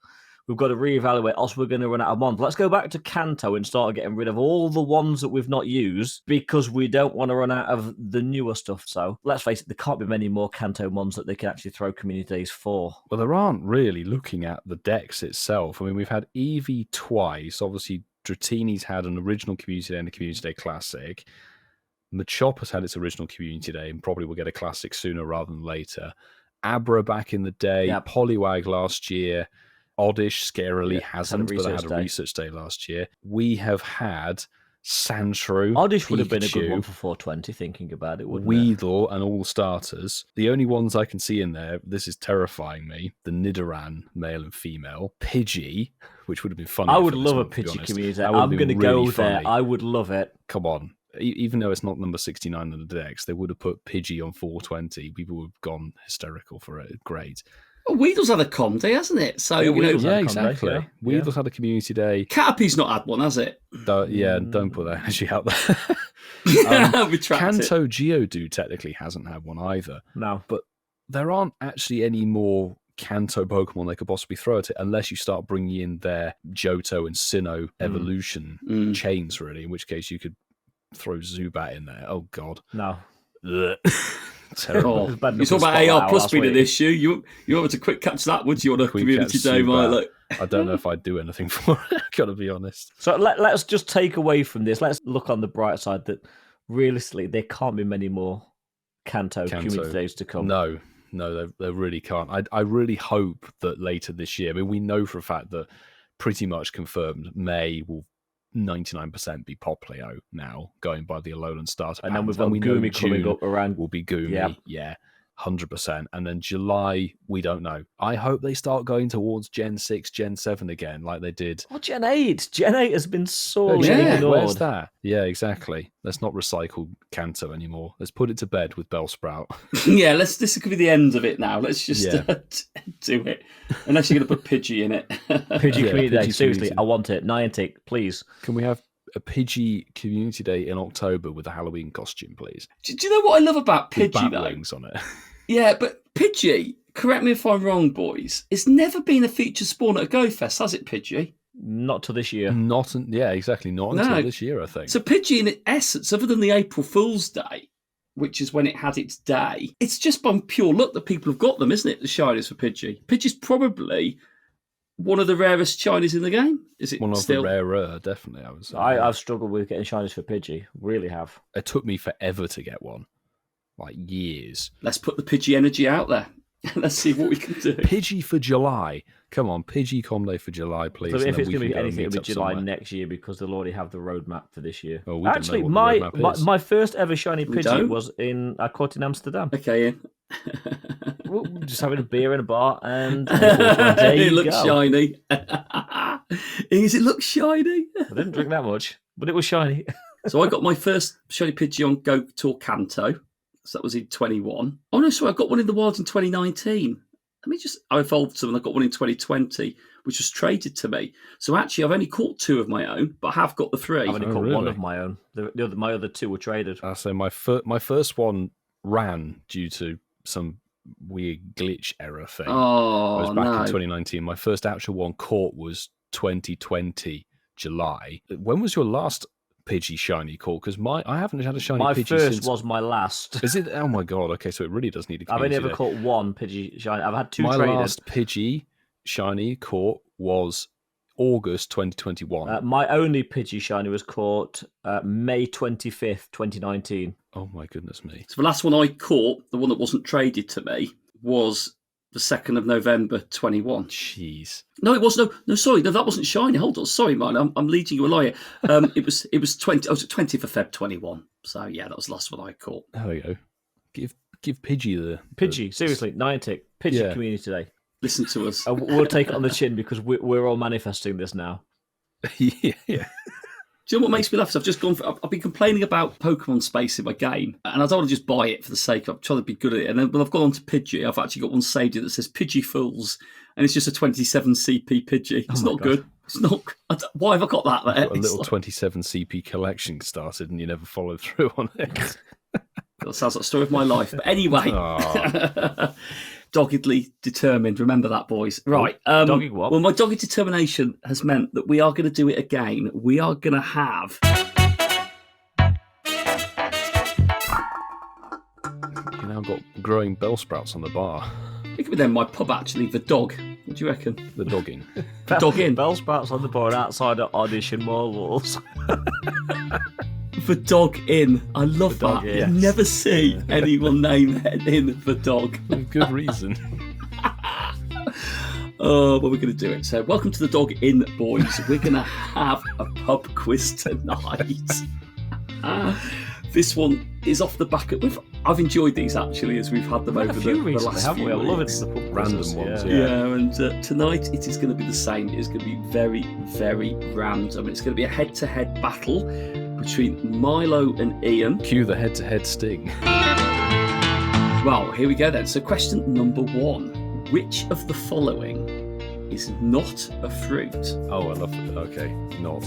S2: We've got to reevaluate, else we're going to run out of mons. Let's go back to Kanto and start getting rid of all the ones that we've not used, because we don't want to run out of the newer stuff. So let's face it, there can't be many more Kanto mons that they can actually throw community days for.
S3: Well, there aren't really, looking at the decks itself. I mean, we've had Eevee twice. Obviously, Dratini's had an original Community Day and a Community Day Classic. Machop has had its original Community Day and probably will get a Classic sooner rather than later. Abra back in the day. Yep. Poliwag last year. Oddish, scarily, hasn't, but I had a research day last year. We have had Sandshrew.
S2: Oddish
S3: Pikachu,
S2: would have been a good one for 420, thinking about it, wouldn't
S3: Weedle, and all starters. The only ones I can see in there, this is terrifying me, the Nidoran, male and female. Pidgey, which would have been funny.
S2: I would love a Pidgey community. I'm going to go there. I would love it.
S3: Come on. Even though it's not number 69 on the decks, they would have put Pidgey on 420. People would have gone hysterical for it. Great.
S1: Well, Weedle's had a com day, hasn't it? So
S3: exactly. Weedle's had a community day.
S1: Caterpie's not had one, has it?
S3: Don't put that actually out there. Kanto Geodude technically hasn't had one either.
S2: No.
S3: But there aren't actually any more Kanto Pokemon they could possibly throw at it, unless you start bringing in their Johto and Sinnoh evolution chains, really, in which case you could throw Zubat in there. Oh, God.
S2: No.
S3: Terrible.
S1: You talk about AR plus being an issue. You want to quick catch that, would you, on a community day, Milo?
S3: I don't know if I'd do anything for it, gotta be honest.
S2: So let's just take away from this. Let's look on the bright side that realistically there can't be many more Kanto community days to come.
S3: No, they really can't. I really hope that later this year, I mean, we know for a fact that pretty much confirmed May will 99% be Poplio now, going by the Alolan starter.
S2: And then we've got Goomy coming up around.
S3: Will be Goomy, yeah. 100%. And then July, we don't know. I hope they start going towards Gen 6, Gen 7 again, like they did.
S2: Well, Gen 8. Gen 8 has been sorely ignored.
S3: Where's that? Yeah, exactly. Let's not recycle Kanto anymore. Let's put it to bed with Bellsprout.
S1: This could be the end of it now. Let's just do it. Unless you're going to put Pidgey in it.
S2: Pidgey Community Day. Seriously, I want it. Niantic, please.
S3: Can we have a Pidgey Community Day in October with a Halloween costume, please?
S1: Do you know what I love about Pidgey, though?
S3: Wings on it.
S1: Yeah, but Pidgey, correct me if I'm wrong, boys, it's never been a featured spawn at a Go Fest, has it, Pidgey?
S2: Not to this year.
S3: Exactly. Not until this year, I think.
S1: So Pidgey, in essence, other than the April Fool's Day, which is when it had its day. It's just by pure luck that people have got them, isn't it? The shinies for Pidgey. Pidgey's probably one of the rarest shinies in the game. Is it
S3: One of
S1: still?
S3: the rarer, definitely. I would say.
S2: I've struggled with getting shinies for Pidgey. Really have.
S3: It took me forever to get one, like years.
S1: Let's put the Pidgey energy out there. Let's see what we can do.
S3: Pidgey for July. Come on, Pidgey Comday for July, please.
S2: So
S3: and
S2: if
S3: then
S2: it's
S3: we
S2: going to
S3: can
S2: be
S3: go and
S2: anything, it'll
S3: meet
S2: be
S3: up
S2: July
S3: somewhere.
S2: next year because they'll already have the roadmap for this year.
S3: Oh, we don't
S2: Actually,
S3: know what the
S2: my
S3: roadmap is.
S2: my first ever shiny
S1: We
S2: Pidgey
S1: don't?
S2: was I caught in Amsterdam.
S1: Okay, Ian.
S2: We're just having a beer in a bar, and there
S1: it
S2: you
S1: looks
S2: go.
S1: shiny. Does it look shiny?
S2: I didn't drink that much, but it was shiny.
S1: So I got my first shiny Pidgey on Go Tour Kanto. So that was in 21. Oh no, sorry, I got one in the wild in 2019. I evolved some and I got one in 2020, which was traded to me. So actually, I've only caught 2 of my own, but I have got the 3.
S2: I've only
S3: Oh,
S2: caught one
S3: really?
S2: of my own. My other 2 were traded.
S3: So my first one ran due to some weird glitch error thing.
S1: Oh,
S3: I was back
S1: no.
S3: in 2019. My first actual one caught was 2020 July. When was your last Pidgey shiny caught? Because I haven't had a shiny
S2: My
S3: Pidgey
S2: first
S3: since.
S2: was my last.
S3: Is it? Oh my god! Okay, so it really does need a
S2: I've only
S3: community
S2: ever
S3: day.
S2: caught one Pidgey shiny. I've had 2
S3: My
S2: traded.
S3: last Pidgey shiny caught was August 2021.
S2: My only Pidgey shiny was caught May 25th, 2019.
S3: Oh my goodness me!
S1: So the last one I caught, the one that wasn't traded to me, was the 2nd of November 21.
S3: Jeez.
S1: No, it was no, sorry, no, that wasn't shiny. Hold on, sorry, man, I'm leading you a liar. It was 20. Oh, it was 20th of Feb 21. So yeah, that was the last one I caught.
S3: There we go. Give Pidgey the
S2: Pidgey, seriously, Niantic, Pidgey
S3: Yeah.
S2: Community Day.
S1: Listen to us.
S2: We'll take it on the chin because we're all manifesting this now.
S3: yeah.
S1: Do you know what makes me laugh? Is I've been complaining about Pokemon space in my game, and I don't want to just buy it for the sake of I'm trying to be good at it. And then when I've gone on to Pidgey, I've actually got one saved that says Pidgey Fools, and it's just a 27 CP Pidgey. It's
S2: my
S1: not
S2: God.
S1: good. It's not. Why have I got that there?
S3: Got a little 27 CP collection started, and you never followed through on it.
S1: That sounds like the story of my life. But anyway,
S3: Aw.
S1: doggedly determined. Remember that, boys. Right.
S2: Dogged what?
S1: Well, my dogged determination has meant that we are going to do it again. We are going to have.
S3: You now got growing bell sprouts on the bar.
S1: It could be then my pub, actually, the dog. What do you reckon?
S3: The dogging.
S1: Dog in.
S2: Bell sprouts on the board outside of audition wall walls.
S1: The dog in. I love
S2: The dog
S1: that.
S2: in.
S1: You never see anyone name it in the dog.
S3: Good reason.
S1: Oh, but we're going to do it. So, welcome to the dog in, boys. We're going to have a pub quiz tonight. This one is off the back of. I've enjoyed these actually as we've had them over
S2: a few
S1: the
S2: recently,
S1: last
S2: haven't
S1: few
S2: we? I'm loving
S1: weeks.
S2: the pub
S3: Random
S2: quizzes,
S3: ones,
S2: yeah.
S1: Yeah, and tonight it is going to be the same. It's going to be very, very random. It's going to be a head-to-head battle between Milo and Ian.
S3: Cue the head-to-head sting.
S1: Well, here we go then. So, question number 1. Which of the following is not a fruit?
S3: Oh, I love it. Okay, not.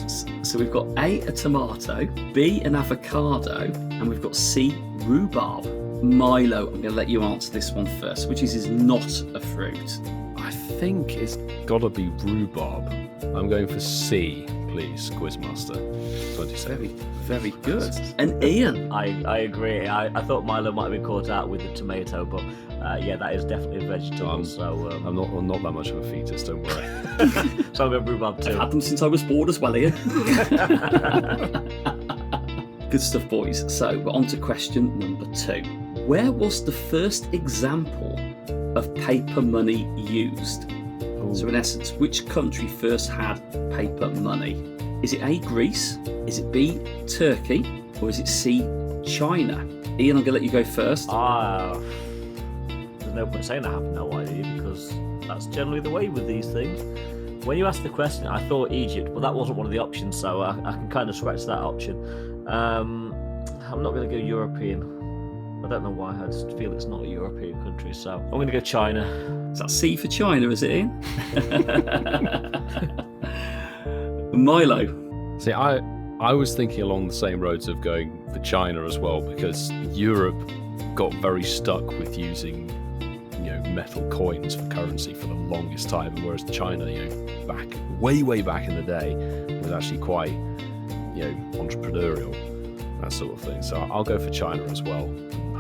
S1: So we've got A, a tomato, B, an avocado, and we've got C, rhubarb. Milo, I'm going to let you answer this one first. Which is not a fruit?
S3: I think it's got to be rhubarb. I'm going for C, please, Quizmaster. 27.
S1: Very good. And Ian?
S2: I agree. I thought Milo might have been caught out with the tomato, but yeah, that is definitely a vegetable. So
S3: I'm not that much of a fetus, don't worry.
S2: so I'm going to rhubarb
S1: I've
S2: too.
S1: had them since I was born as well, Ian. Good stuff, boys. So we're on to question number 2. Where was the first example of paper money used? So in essence, which country first had paper money? Is it A, Greece? Is it B, Turkey? Or is it C, China? Ian, I'm going to let you go first.
S2: There's no point saying I have no idea because that's generally the way with these things. When you asked the question, I thought Egypt, but that wasn't one of the options, so I can kind of scratch that option. I'm not going to go European. I don't know why, I just feel it's not a European country, so I'm going to go China.
S1: Is that C for China, is it, Ian? Milo.
S3: See, I was thinking along the same roads of going for China as well, because Europe got very stuck with using, metal coins for currency for the longest time, whereas China, way back in the day, was actually quite, entrepreneurial. that sort of thing. So I'll go for China as well.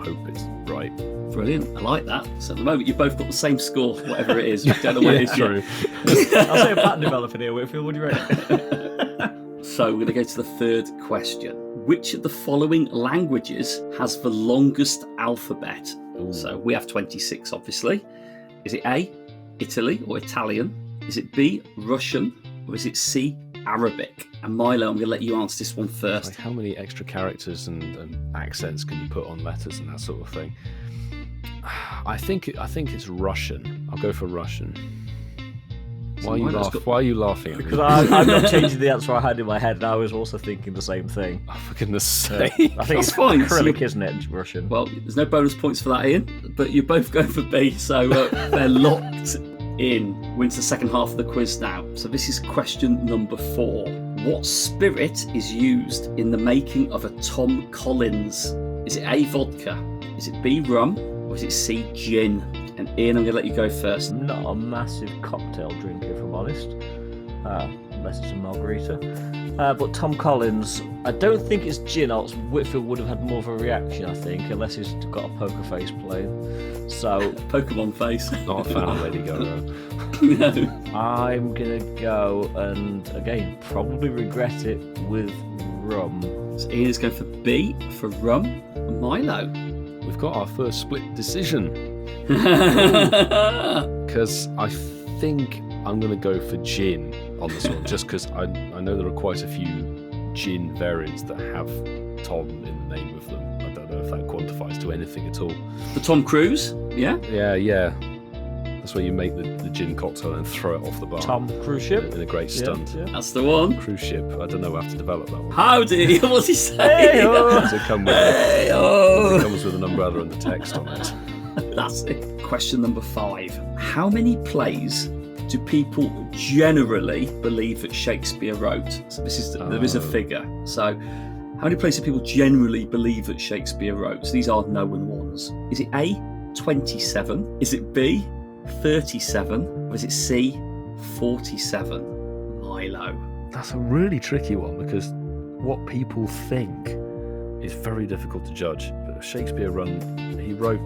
S3: Hope it's right.
S1: Brilliant. I like that. So at the moment, you've both got the same score, whatever it is. We don't know what it is
S3: true.
S1: yet.
S2: I'll say a pattern developer here, Whitfield. What do you reckon?
S1: So we're going to go to the third question. Which of the following languages has the longest alphabet?
S3: Ooh.
S1: So we have 26, obviously. Is it A, Italy or Italian? Is it B, Russian? Or is it C, Arabic? And Milo, I'm going to let you answer this one first.
S3: Like, how many extra characters and accents can you put on letters and that sort of thing? I think it's Russian. I'll go for Russian.
S1: So
S3: Why are you laughing at me?
S2: Because I'm not changing the answer I had in my head, and I was also thinking the same thing.
S3: Oh, for goodness sake.
S2: I think
S1: That's
S2: it's
S1: fine.
S2: Cyrillic, isn't it, Russian?
S1: Well, there's no bonus points for that, Ian, but you're both going for B, so they're locked in. We're into the second half of the quiz now. So this is question number 4. What spirit is used in the making of a Tom Collins? Is it A, vodka? Is it B, rum? Or is it C, gin? And Ian, I'm going to let you go first.
S2: I'm not a massive cocktail drinker, if I'm honest, unless it's a margarita. But Tom Collins, I don't think it's gin, else Whitfield would have had more of a reaction, I think, unless he's got a poker face playing. So,
S1: Pokemon face.
S3: Not a fan of Lady Gaga.
S1: No.
S2: I'm going to go, and again, probably regret it, with rum.
S1: So Ian is going for B, for rum. And Milo.
S3: We've got our first split decision. Because I think I'm going to go for gin on this one, just because I know there are quite a few gin variants that have Tom in the name of them. I don't know if that quantifies to anything at all.
S1: The Tom Cruise, yeah?
S3: Yeah. That's where you make the gin cocktail and throw it off the bar.
S2: Tom cruise ship?
S3: In a great stunt.
S2: Yeah.
S1: That's the one.
S3: Cruise ship. I don't know. I have to develop that one.
S1: Howdy, what's he saying?
S2: Hey-o.
S3: Does it come with
S1: Hey-o.
S3: it comes with an umbrella and the text on it?
S1: That's it. Question number 5. How many plays do people generally believe that Shakespeare wrote? So this is there is a figure. So how many plays do people generally believe that Shakespeare wrote? So these are known ones. Is it A, 27? Is it B, 37? Or is it C, 47? Milo.
S3: That's a really tricky one because what people think is very difficult to judge. But Shakespeare he wrote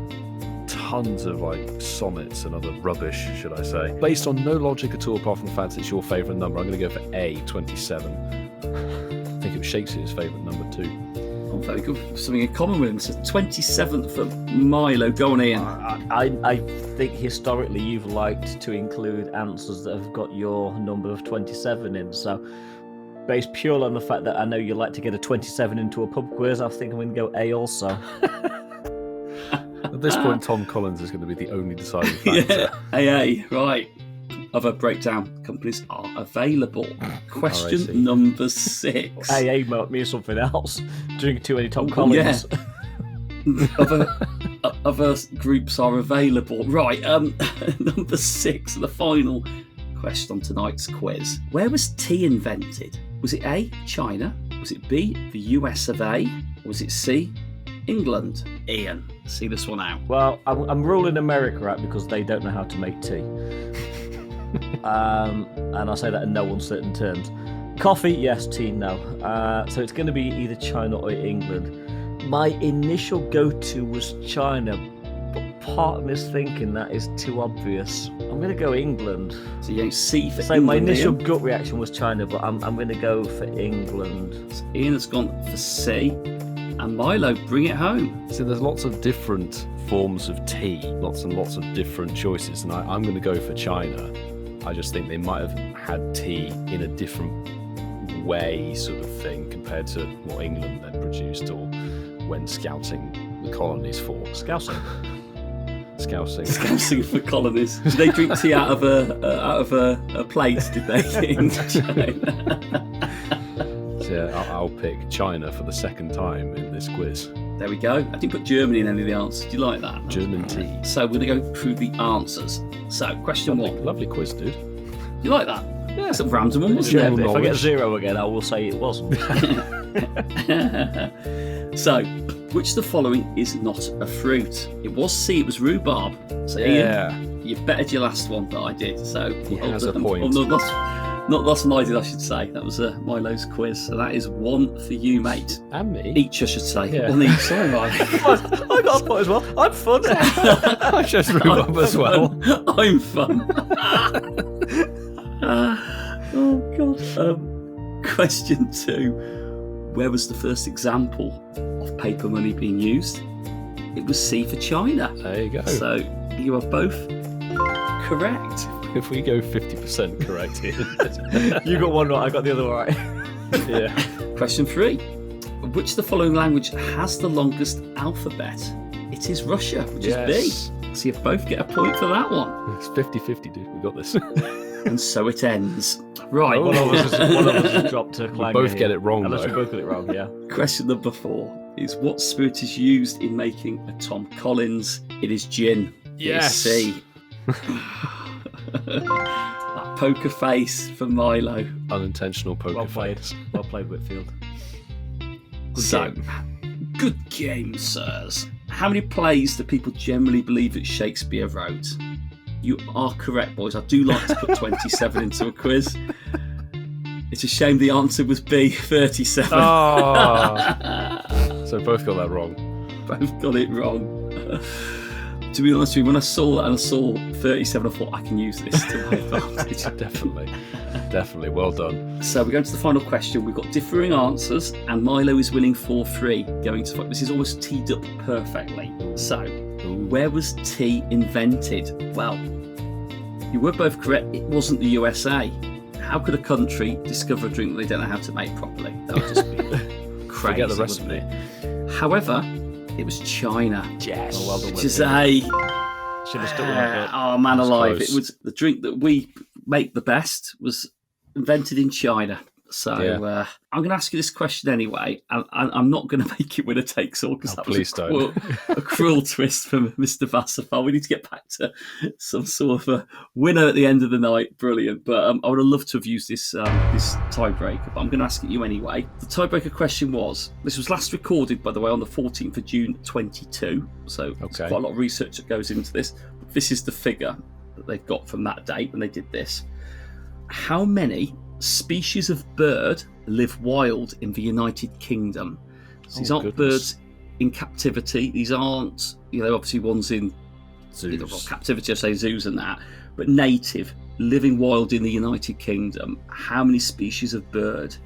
S3: tons of like sonnets and other rubbish, should I say, based on no logic at all apart from the fact it's your favourite number. I'm going to go for A, 27. I think it was Shakespeare's favourite number too.
S1: Oh, very good. Something in common with him. So 27th for Milo. Go on, Ian.
S2: I think historically you've liked to include answers that have got your number of 27 in, so based purely on the fact that I know you like to get a 27 into a pub quiz, I think I'm going to go A also.
S3: At this point, Tom Collins is going to be the only deciding factor.
S1: AA, right. Other breakdown companies are available. Question
S3: RAC.
S1: number 6.
S2: AA might mean something else. Drink too many Tom Collins.
S1: Other groups are available. Right, number 6, the final question on tonight's quiz. Where was tea invented? Was it A, China? Was it B, the US of A? Or was it C, England? Ian, see this one out.
S2: Well, I'm ruling America out because they don't know how to make tea. And I say that in no uncertain terms. Coffee, yes. Tea, no. So it's going to be either China or England. My initial go-to was China, but part of me is thinking that is too obvious. I'm going to go England.
S1: So you don't C for
S2: So
S1: England,
S2: my initial
S1: Ian.
S2: gut reaction was China, but I'm going to go for England.
S1: So Ian has gone for C. And Milo, bring it home.
S3: So there's lots of different forms of tea, lots and lots of different choices, and I'm going to go for China. I just think they might have had tea in a different way, sort of thing, compared to what England then produced or when scouting the colonies for.
S2: Scousing.
S3: Scousing.
S1: Scousing for colonies. Did they drink tea out of a plate? Did they? In China?
S3: So yeah, I'll pick China for the second time in this quiz.
S1: There we go. I didn't put Germany in any of the answers. Do you like that?
S3: German tea.
S1: So we're going to go through the answers. So question 1.
S3: Lovely quiz, dude.
S1: You like that? Yeah, it's a random one, wasn't
S3: General
S2: If I get
S3: knowledge.
S2: 0 again, I will say it wasn't.
S1: it? So, which of the following is not a fruit? It was C, it was rhubarb. So
S3: Yeah.
S1: Ian, you bettered your last one that I did. So
S3: He has a point.
S1: Not that's what I did, I should say. That was Milo's quiz. So that is 1 for you, mate.
S3: And me.
S1: Each, I should say.
S3: Yeah.
S1: 1 each. Sorry, Milo.
S2: I got a point as well. I'm fun.
S3: I chose rhubarb as well.
S1: I'm fun. Oh, God. Question 2. Where was the first example of paper money being used? It was C for China.
S3: There you go.
S1: So you are both correct.
S3: If we go 50% correct here.
S2: You got one right, I got the other right.
S3: Yeah.
S1: Question 3. Which of the following language has the longest alphabet? It is Russia, which is B. So you both get a point for that one.
S3: It's 50-50, dude. We got this.
S1: And so it ends. Right.
S2: One of us has dropped a clanger.
S3: both get it wrong,
S2: Unless we
S3: though.
S2: both get it wrong, yeah.
S1: Question number 4 is what spirit is used in making a Tom Collins? It is gin.
S3: Yes.
S1: It is C. That poker face for Milo.
S3: Unintentional poker
S2: Well played.
S3: face.
S2: Well played, Whitfield.
S1: Good game, sirs. How many plays do people generally believe that Shakespeare wrote? You are correct, boys. I do like to put 27 into a quiz. It's a shame the answer was B, 37.
S3: Oh. So both got that wrong.
S1: Both got it wrong. To be honest with you, when I saw that and I saw 37, I thought I can use this to my advantage.
S3: Definitely. Well done.
S1: So we're going to the final question. We've got differing answers, and Milo is winning 4-3. Going to this is almost teed up perfectly. So, where was tea invented? Well, you were both correct. It wasn't the USA. How could a country discover a drink that they don't know how to make properly? That would just be crazy.
S3: Forget the recipe.
S1: wouldn't it? However, it was China.
S2: Yes. Oh, well done,
S1: Which is
S2: Whitfield.
S1: a
S2: Should have stuck with that bit.
S1: oh man alive!
S3: close.
S1: It was the drink that we make the best was invented in China. So
S3: Yeah.
S1: I'm going to ask you this question anyway, and I'm not going to make it winner takes all because that was
S3: please don't.
S1: a cruel twist from Mr. Vassafal. We need to get back to some sort of a winner at the end of the night. Brilliant, but I would have loved to have used this tiebreaker, but I'm going to ask it you anyway. The tiebreaker question was: this was last recorded, by the way, on the 14th of June 22. So there's
S3: Okay.
S1: quite a lot of research that goes into this. This is the figure that they've got from that date when they did this. How many species of bird live wild in the United Kingdom? So these aren't birds in captivity. These aren't, obviously ones in
S3: Zoos.
S1: captivity, I say zoos and that, but native, living wild in the United Kingdom. How many species of bird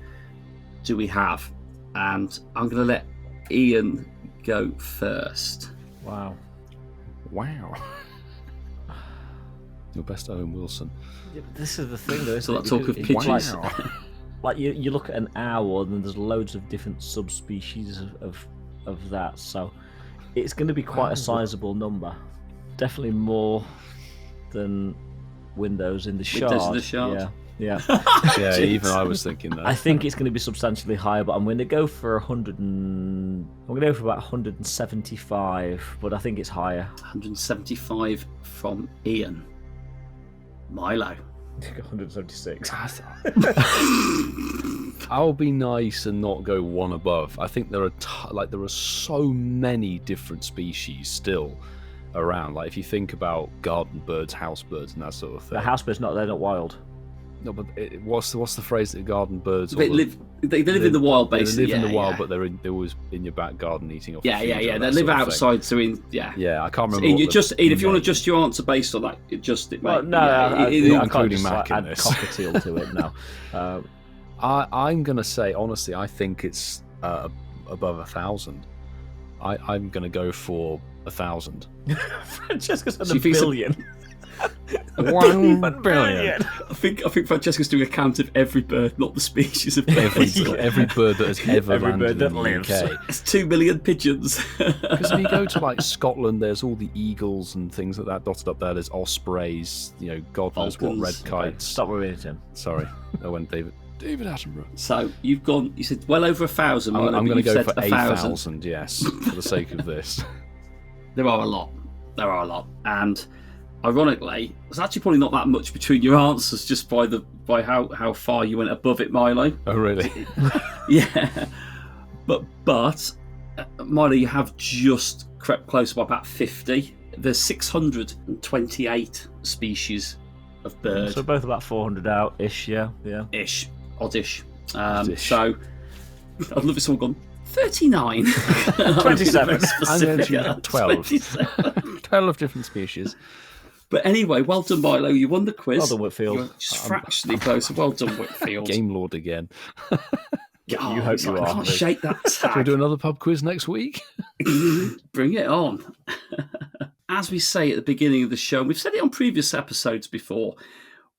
S1: do we have? And I'm going to let Ian go first.
S2: Wow.
S3: Your best Owen Wilson.
S2: Yeah, but this is the thing, though.
S1: So
S2: Isn't
S1: that talk of
S2: Because
S1: pigeons.
S2: Like you look at an owl, and then there's loads of different subspecies of that. So it's going to be quite a sizable number. Definitely more than windows in the shard.
S1: Windows in the shard.
S2: Yeah.
S3: Yeah, even I was thinking that.
S2: I think it's going to be substantially higher, but I'm going to go for 100 and I'm going to go for about 175, but I think it's higher.
S1: 175 from Ian. Milo.
S2: 176.
S3: I'll be nice and not go one above. I think there are there are so many different species still around. Like if you think about garden birds, house birds, and that sort of thing.
S2: The house birds, they're not wild.
S3: No, but what's the phrase that garden birds?
S1: They live in the wild, basically.
S3: They live in the wild, but they're always in your back garden eating off.
S1: Yeah.
S3: the fields and
S1: They
S3: that
S1: live
S3: sort of
S1: outside, so yeah.
S3: Yeah, I can't
S1: So
S3: remember.
S1: Ian,
S3: what
S1: you
S3: the
S1: just Ian, if you want to
S3: name-
S1: adjust your answer based on that, adjust it, mate.
S2: Well, no,
S1: Yeah,
S2: I can't
S3: including
S2: just
S3: Mac in
S2: add
S3: this.
S2: cockatiel to it now.
S3: I'm gonna say honestly, I think it's above 1,000. I'm gonna go for 1,000.
S2: Francesca said
S1: So
S2: a
S1: you think it's a-
S2: billion.
S3: 1 billion.
S1: I think Francesca's doing a count of every bird, not the species of bird.
S3: Every bird that has ever
S2: Every
S3: landed
S2: bird
S3: in
S2: that
S3: the
S2: lives.
S3: UK.
S1: It's 2 million pigeons.
S3: Because if you go to like Scotland, there's all the eagles and things like that dotted up there. There's ospreys, God knows what, red
S1: Falcons.
S3: kites.
S2: Stop worrying, Tim.
S3: Sorry, I went David Attenborough.
S1: So you said well over 1,000.
S3: I'm
S1: Milo,
S3: going
S1: but
S3: to
S1: you've
S3: go
S1: said
S3: for
S1: 1,000.
S3: 8,000, yes, for the sake of this.
S1: There are a lot. And ironically, there's actually probably not that much between your answers just by how far you went above it, Milo.
S3: Oh, really?
S1: Yeah. But Milo, you have just crept close by about 50. There's 628 species of bird.
S2: So both about 400 out-ish, yeah.
S1: Ish, oddish.
S3: Oddish.
S1: So I'd love if someone gone 39.
S2: 27.
S3: I'm going to 12.
S1: 27.
S3: 12 different species.
S1: But anyway, well done, Milo. You won the quiz.
S2: Well done, Whitfield.
S1: You're just fractionally close. Well done, Whitfield.
S3: Game Lord again.
S1: Oh,
S2: You hope you
S1: I
S2: are.
S1: can't shake that
S3: Can we
S1: tag.
S3: do another pub quiz next week?
S1: Bring it on. As we say at the beginning of the show, and we've said it on previous episodes before,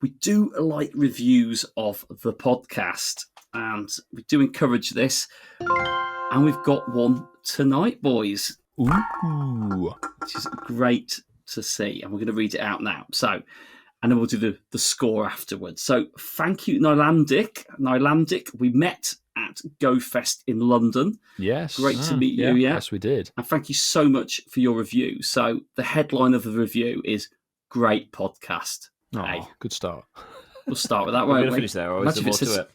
S1: we do like reviews of the podcast, and we do encourage this. And we've got one tonight, boys,
S3: Ooh.
S1: which is great to see. And we're going to read it out now. So, and then we'll do the score afterwards. So thank you, Nylandic. Nylandic, we met at GoFest in London.
S3: Yes.
S1: Great to meet you, yeah.
S3: Yes, we did.
S1: And thank you so much for your review. So the headline of the review is Great Podcast.
S3: Oh,
S1: Hey.
S3: good start.
S1: We'll start with that,
S2: We're
S1: won't
S2: going to
S1: we?
S2: finish there, or is
S1: Imagine
S2: there more
S1: if it
S2: to it?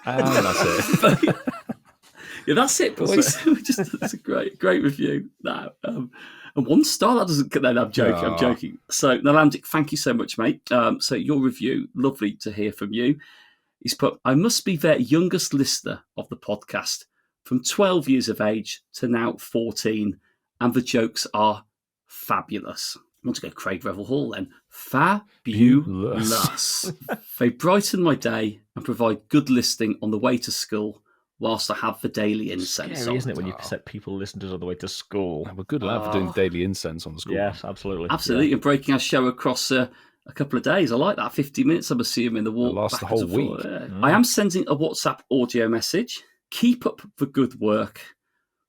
S3: And that's it.
S1: Yeah, that's it, boys. That's a great review. No, and 1 star, that doesn't... No, I'm joking, I'm
S3: Aw.
S1: joking. So, Nalandic, thank you so much, mate. So your review, lovely to hear from you. He's put, I must be their youngest listener of the podcast, from 12 years of age to now 14, and the jokes are fabulous. I want to go Craig Revel Hall then. Fabulous. They brighten my day and provide good listening on the way to school whilst I have the daily incense
S2: Scary,
S1: on.
S2: isn't it, when you set people listen to us on the way to school?
S3: We're good lad for doing daily incense on the school.
S2: Yes, absolutely.
S1: Absolutely, and breaking our show across a couple of days. I like that. 50 minutes, I'm assuming, the walk.
S3: It'll last the
S1: backwards
S3: whole
S1: and forward.
S3: week.
S1: Yeah. I am sending a WhatsApp audio message. Keep up the good work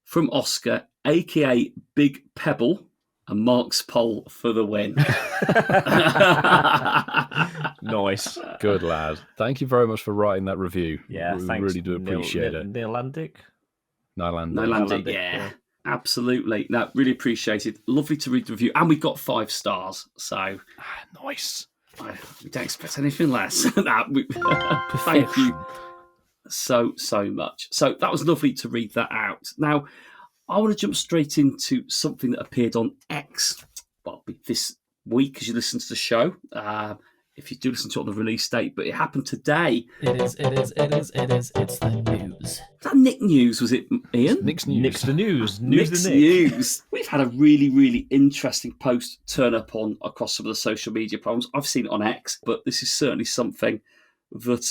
S1: from Oscar, aka Big Pebble, and Mark's poll for the win.
S2: Nice.
S3: Good lad. Thank you very much for writing that review.
S2: Yeah,
S3: we
S2: thanks.
S3: really do appreciate it.
S2: Nylandic?
S3: Nyland.
S1: Nylandic,
S2: Nylandic,
S1: yeah.
S2: yeah.
S1: Absolutely. No, really appreciate it. Lovely to read the review. And we got 5 stars. So
S3: Nice.
S1: we don't expect anything less. Thank you so much. So that was lovely to read that out. Now, I want to jump straight into something that appeared on X, well, this week as you listen to the show. If you do listen to it on the release date, but it happened today.
S5: It is. It's the news.
S1: Was that Nick News, was it, Ian?
S3: Nick's news.
S2: Nick's the news.
S1: Nick's
S2: the Nick.
S1: News. We've had a really interesting post turn up on across some of the social media platforms. I've seen it on X, but this is certainly something that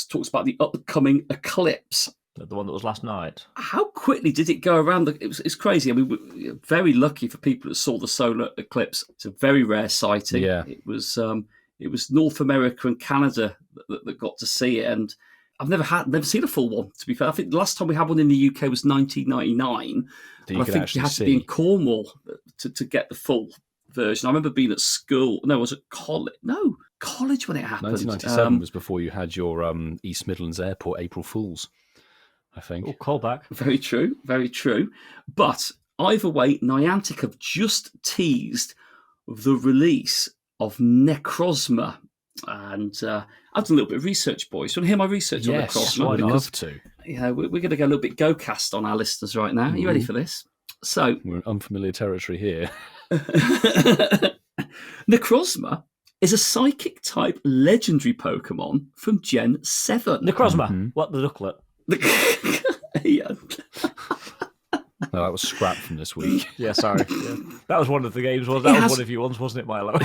S1: talks about the upcoming eclipse.
S2: The one that was last night.
S1: How quickly did it go around? It's crazy. I mean, we're very lucky for people that saw the solar eclipse. It's a very rare sighting.
S3: Yeah.
S1: It was North America and Canada that got to see it, and I've never seen a full one. To be fair, I think the last time we had one in the UK was 1999.
S3: That you
S1: And I
S3: could
S1: think you
S3: actually
S1: had to be
S3: see.
S1: in Cornwall to get the full version. I remember being at school. No, I was at college. No, college when it happened.
S3: 1997 was before you had your East Midlands Airport April Fools, I think.
S2: Oh, callback.
S1: Very true, very true. But either way, Niantic have just teased the release of NECROZMA. And I've done a little bit of research, boys. Do you want to hear my research on
S3: Yes,
S1: NECROZMA?
S3: I'd
S1: Because,
S3: love to.
S1: you know, we're going to go a little bit go-cast on our listeners right now. Are you ready for this? So,
S3: We're in unfamiliar territory here.
S1: NECROZMA is a psychic-type legendary Pokemon from Gen 7.
S2: Necrozma. What the ducklet?
S1: Yeah.
S3: No, that was scrapped from this week.
S2: Yeah, sorry. Yeah. That was one of the games. That was one of your ones, wasn't it, Milo?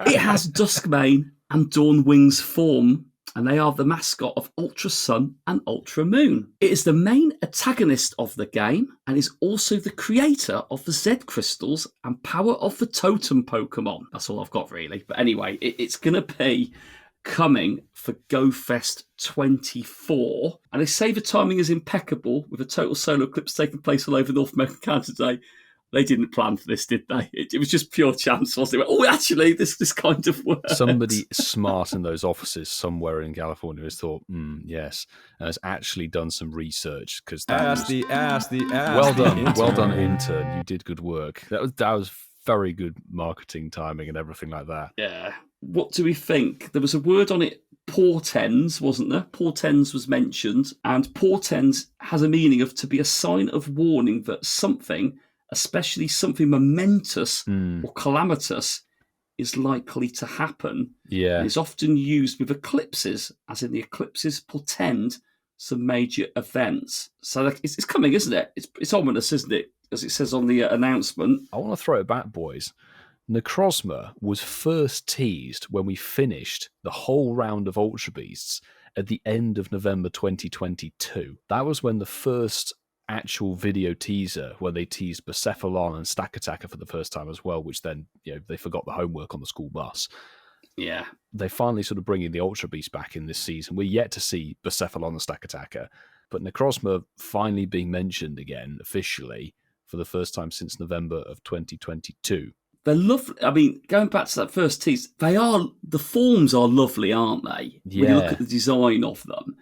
S1: It has Duskmane and Dawnwing's form, and they are the mascot of Ultra Sun and Ultra Moon. It is the main antagonist of the game and is also the creator of the Z Crystals and power of the Totem Pokemon. That's all I've got, really. But anyway, it's going to be coming for GoFest 24. And they say the timing is impeccable, with a total solar eclipse taking place all over North America and Canada today. They didn't plan for this, did they? It was just pure chance, wasn't it? Oh, actually, this kind of works.
S3: Somebody smart in those offices somewhere in California has thought, yes, and has actually done some research, because that was... Well done, intern. You did good work. That was very good marketing timing and everything like that.
S1: Yeah. What do we think? There was a word on it, portends, wasn't there? Portends was mentioned, and portends has a meaning of to be a sign of warning that something, especially something momentous or calamitous, is likely to happen.
S3: Yeah.
S1: And it's often used with eclipses, as in the eclipses portend some major events. So it's coming, isn't it? It's ominous, isn't it? As it says on the announcement.
S3: I want to throw it back, boys. NECROZMA was first teased when we finished the whole round of Ultra Beasts at the end of November 2022. That was when the first actual video teaser, where they teased Persephone and Stack Attacker for the first time as well, which then, they forgot the homework on the school bus.
S1: Yeah.
S3: They finally sort of bringing the Ultra Beast back in this season. We're yet to see Persephone and Stack Attacker, but NECROZMA finally being mentioned again officially for the first time since November of 2022.
S1: They're lovely. I mean, going back to that first tease, the forms are lovely, aren't they?
S3: Yeah.
S1: When you look at the design of them.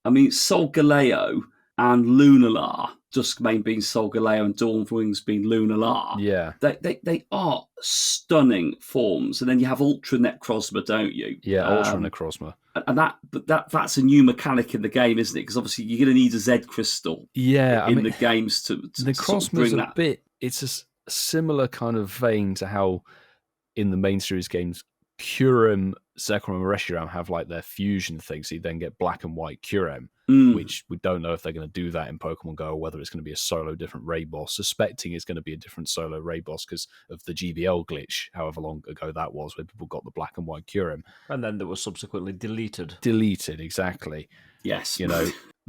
S1: I mean, Solgaleo and Lunalar, Duskmane being Solgaleo and Dawnwings being Lunalar.
S3: Yeah.
S1: They are stunning forms. And then you have Ultra NECROZMA, don't you?
S3: Yeah, Ultra NECROZMA.
S1: And that's a new mechanic in the game, isn't it? Because obviously you're going to need a Z crystal in the games to
S3: NECROZMA's
S1: sort of bring that.
S3: It's a similar kind of vein to how in the main series games Kyurem, Zekrom, and Reshiram have like their fusion thing, so you then get black and white Kyurem, which we don't know if they're going to do that in Pokemon Go, or whether it's going to be a solo different raid boss. Suspecting it's going to be a different solo raid boss because of the GBL glitch, however long ago that was, where people got the black and white Kyurem.
S2: And then that was subsequently deleted.
S3: Deleted, exactly.
S1: Yes.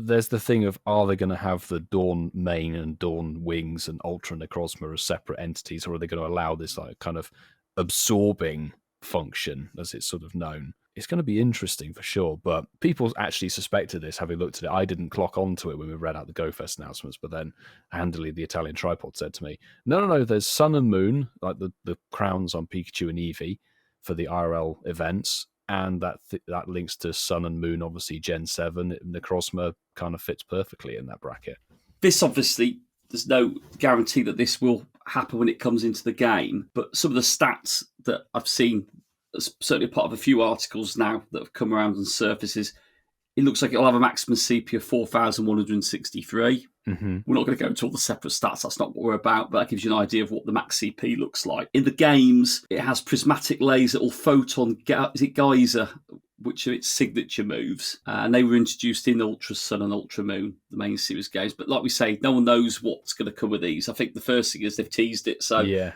S3: There's the thing of, are they going to have the Dawn Mane and Dawn Wings and Ultra NECROZMA as separate entities, or are they going to allow this like kind of absorbing function, as it's sort of known? It's going to be interesting for sure, but people actually suspected this, having looked at it. I didn't clock onto it when we read out the GoFest announcements, but then handily the Italian tripod said to me, no, there's Sun and Moon, like the crowns on Pikachu and Eevee for the IRL events, and that links to Sun and Moon, obviously Gen 7. NECROZMA kind of fits perfectly in that bracket.
S1: This obviously, there's no guarantee that this will happen when it comes into the game, but some of the stats that I've seen, certainly part of a few articles now that have come around on surfaces, it looks like it'll have a maximum CP of 4,163.
S3: Mm-hmm.
S1: We're not going to go into all the separate stats. That's not what we're about, but that gives you an idea of what the max CP looks like. In the games, it has prismatic laser or photon, is it geyser, which are its signature moves. And they were introduced in Ultra Sun and Ultra Moon, the main series games. But like we say, no one knows what's going to come with these. I think the first thing is they've teased it. So
S3: yeah.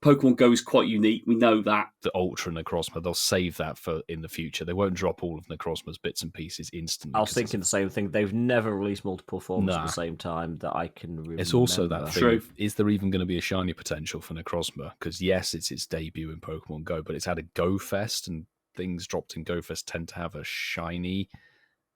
S1: Pokemon Go is quite unique. We know that.
S3: The Ultra NECROZMA, they'll save that for in the future. They won't drop all of NECROZMA's bits and pieces instantly.
S2: I was thinking the same thing. They've never released multiple forms at the same time that I can remember.
S3: It's also that thing.
S1: True.
S3: Is there even going to be a shiny potential for NECROZMA? Because yes, it's its debut in Pokemon Go, but it's had a Go Fest, and things dropped in Go Fest tend to have a shiny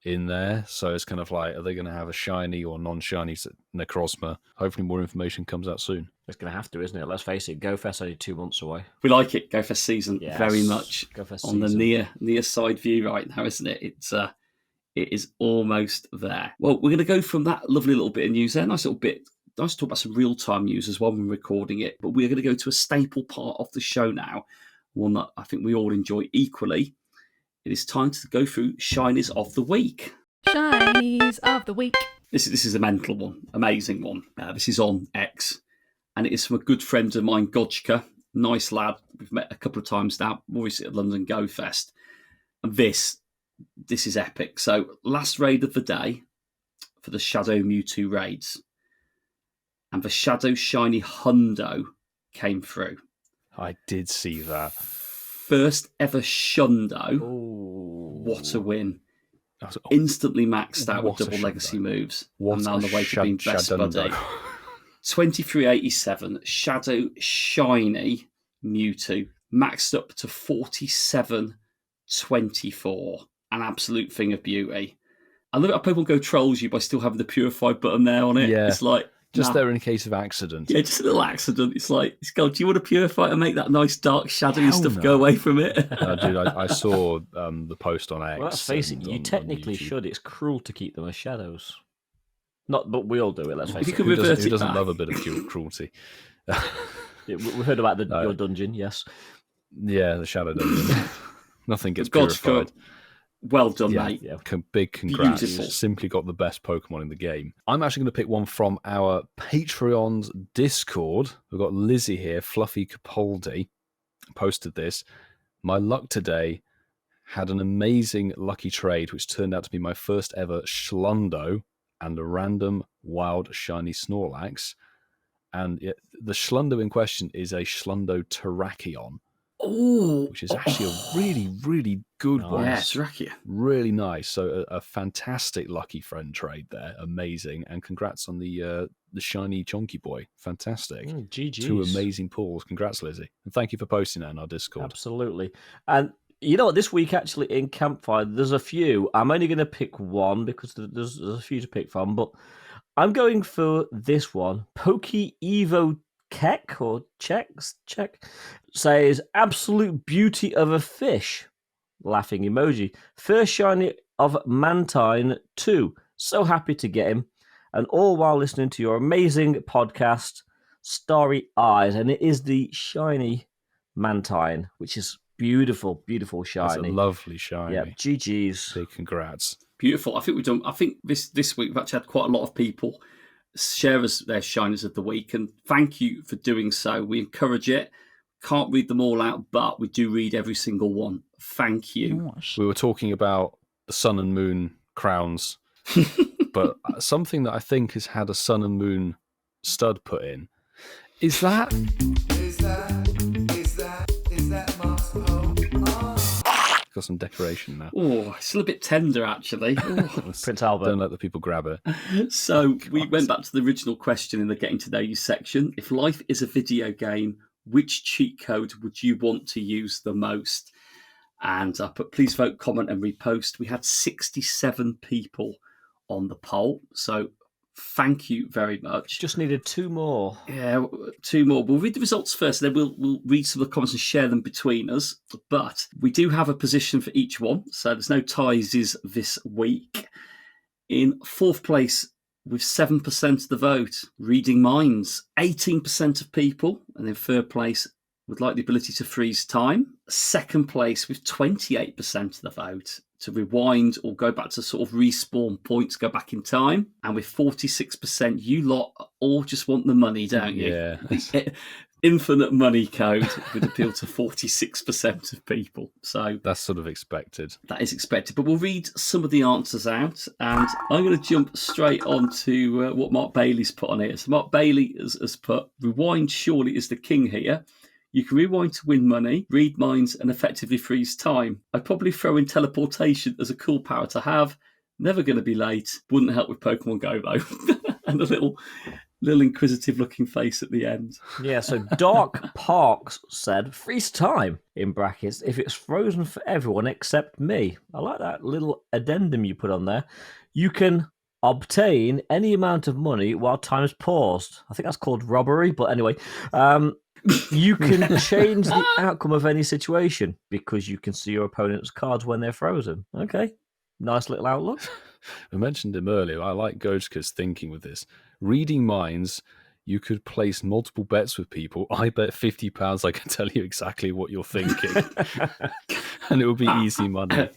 S3: in there. So it's kind of like, are they going to have a shiny or non-shiny NECROZMA? Hopefully more information comes out soon.
S2: It's going to have to, isn't it? Let's face it, GoFest only 2 months away.
S1: We like it. GoFest season very much.
S2: GoFest
S1: on
S2: season.
S1: the near side view right now, isn't it? It is almost there. Well, we're going to go from that lovely little bit of news there. Nice to talk about some real-time news as well when recording it. But we're going to go to a staple part of the show now, one that I think we all enjoy equally. It is time to go through Shinies of the Week.
S6: Shinies of the week.
S1: This is a mental one, amazing one. This is on X, and it is from a good friend of mine, Gojka. Nice lad. We've met a couple of times now, obviously at London Go Fest. And this is epic. So, last raid of the day for the Shadow Mewtwo raids. And the Shadow Shiny Hundo came through.
S3: I did see that.
S1: First ever Shundo.
S2: Ooh.
S1: What a win. Instantly maxed out with double legacy moves. And now on the way to being best buddy. 2387 Shadow Shiny Mewtwo. Maxed up to 4724. An absolute thing of beauty. I love it how Pokemon Go trolls you by still having the Purify button there on it.
S3: Yeah.
S1: It's like,
S3: just there in case of accident.
S1: Yeah, just a little accident. It's like, do you want to Purify and make that nice dark shadowy stuff go away from it?
S3: Dude, I saw the post on X.
S2: Well, let's face it, you technically should. It's cruel to keep them as shadows. Not, but we all do it, let's face it.
S1: Who
S3: doesn't love a bit of cruelty?
S2: We heard about your dungeon, yes.
S3: Yeah, the Shadow Dungeon. Nothing gets purified.
S1: Well done, mate.
S3: Yeah. Big congrats.
S1: Beautiful.
S3: Simply got the best Pokemon in the game. I'm actually going to pick one from our Patreon's Discord. We've got Lizzie here, Fluffy Capaldi. posted this. My luck today had an amazing lucky trade, which turned out to be my first ever Schlundo and a random wild shiny Snorlax. And the Schlundo in question is a Schlundo Terrakion, which is actually a really, really good one.
S1: Yeah, Terrakion.
S3: Really nice. So a fantastic lucky friend trade there. Amazing. And congrats on the shiny Chonky Boy. Fantastic.
S2: GG's.
S3: 2 amazing pulls. Congrats, Lizzie. And thank you for posting that in our Discord.
S2: Absolutely. And you know what? This week, actually, in Campfire, there's a few. I'm only going to pick one because there's a few to pick from, but I'm going for this one. Poke Evo Keck or Check says absolute beauty of a fish. Laughing emoji. First shiny of Mantine 2. So happy to get him. And all while listening to your amazing podcast, Starry Eyes. And it is the shiny Mantine, which is beautiful, beautiful shiny.
S3: It's a lovely shiny.
S2: Yeah, GG's.
S3: Big congrats.
S1: Beautiful. I think this week we've actually had quite a lot of people share us their shiners of the week, and thank you for doing so. We encourage it. Can't read them all out, but we do read every single one. Thank you.
S4: Gosh.
S3: We were talking about the sun and moon crowns, but something that I think has had a sun and moon stud put in is that got some decoration now.
S1: Oh, it's a little bit tender, actually.
S2: Prince Albert.
S3: Don't let the people grab it.
S1: So we went back to the original question in the Getting to Know You section. If life is a video game, which cheat code would you want to use the most? And I put please vote, comment, and repost. We had 67 people on the poll. So thank you very much.
S2: Just needed 2 more.
S1: Yeah, 2 more. We'll read the results first, and then we'll read some of the comments and share them between us. But we do have a position for each one, so there's no ties this week. In 4th place, with 7% of the vote, Reading Minds, 18% of people. And in 3rd place, would like the ability to freeze time. 2nd place, with 28% of the vote, to rewind or go back to sort of respawn points, go back in time. And with 46%, you lot all just want the money, don't you?
S3: Yeah.
S1: The infinite money code would appeal to 46% of people. So
S3: That's sort of expected.
S1: that is expected. But we'll read some of the answers out. And I'm going to jump straight on to what Mark Bailey's put on here. So Mark Bailey has put, rewind surely is the king here. You can rewind to win money, read minds, and effectively freeze time. I'd probably throw in teleportation as a cool power to have. Never going to be late. Wouldn't help with Pokemon Go, though. And a little inquisitive-looking face at the end.
S2: Yeah, so Dark Parks said, freeze time, in brackets, if it's frozen for everyone except me. I like that little addendum you put on there. You can obtain any amount of money while time is paused. I think that's called robbery, but anyway. You can change the outcome of any situation because you can see your opponent's cards when they're frozen. Okay, nice little outlook.
S3: I mentioned him earlier. I like Gojka's thinking with this. Reading minds, you could place multiple bets with people. I bet £50 I can tell you exactly what you're thinking. And it would be easy money.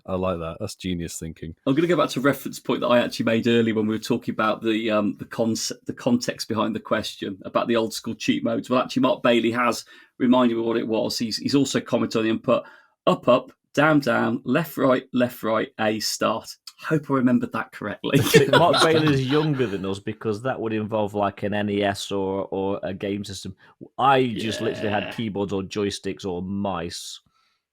S3: I like that. That's genius thinking.
S1: I'm going to go back to a reference point that I actually made earlier when we were talking about the context behind the question about the old school cheat modes. Well, actually, Mark Bailey has reminded me what it was. He's also commented on it and put up, down, left, right, A, start. Hope I remembered that correctly.
S2: Mark Bailey is younger than us because that would involve like an NES or a game system. I just literally had keyboards or joysticks or mice.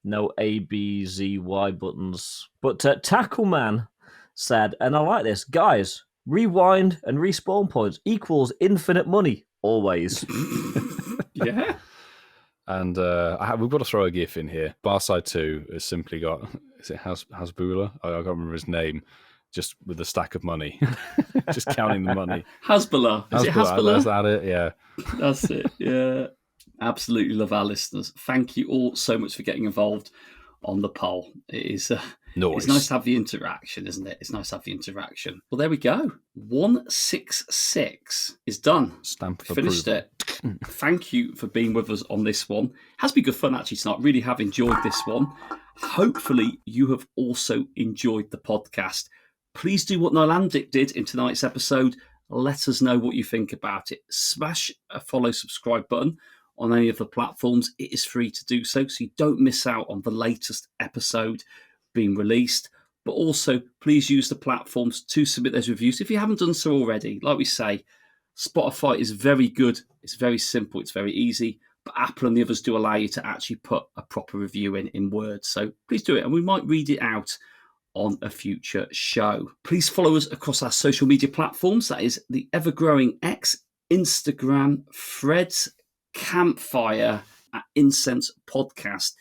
S2: No A, B, Z, Y buttons. But Tackleman said, and I like this, guys, rewind and respawn points equals infinite money, always.
S1: Yeah.
S3: And we've got to throw a GIF in here. Barside 2 has simply got, is it Hasbula? I can't remember his name. Just with a stack of money. Just counting the money.
S1: Hasbula. Is it Hasbula?
S3: Is that it? Yeah.
S1: That's it, yeah. Absolutely love our listeners. Thank you all so much for getting involved on the poll. It's nice to have the interaction, isn't it? It's nice to have the interaction. Well, there we go. 166 is done.
S3: Stamp of
S1: Finished
S3: approval.
S1: it. Thank you for being with us on this one. It has been good fun actually tonight. Really have enjoyed this one. Hopefully you have also enjoyed the podcast. Please do what Nylandic did in tonight's episode. Let us know what you think about it. Smash a follow, subscribe button on any of the platforms, it is free to do so you don't miss out on the latest episode being released. But also, please use the platforms to submit those reviews if you haven't done so already. Like we say, Spotify is very good. It's very simple. It's very easy. But Apple and the others do allow you to actually put a proper review in words. So please do it. And we might read it out on a future show. Please follow us across our social media platforms. That is the ever-growing X, Instagram, Threads, Campfire, at Incensed Podcast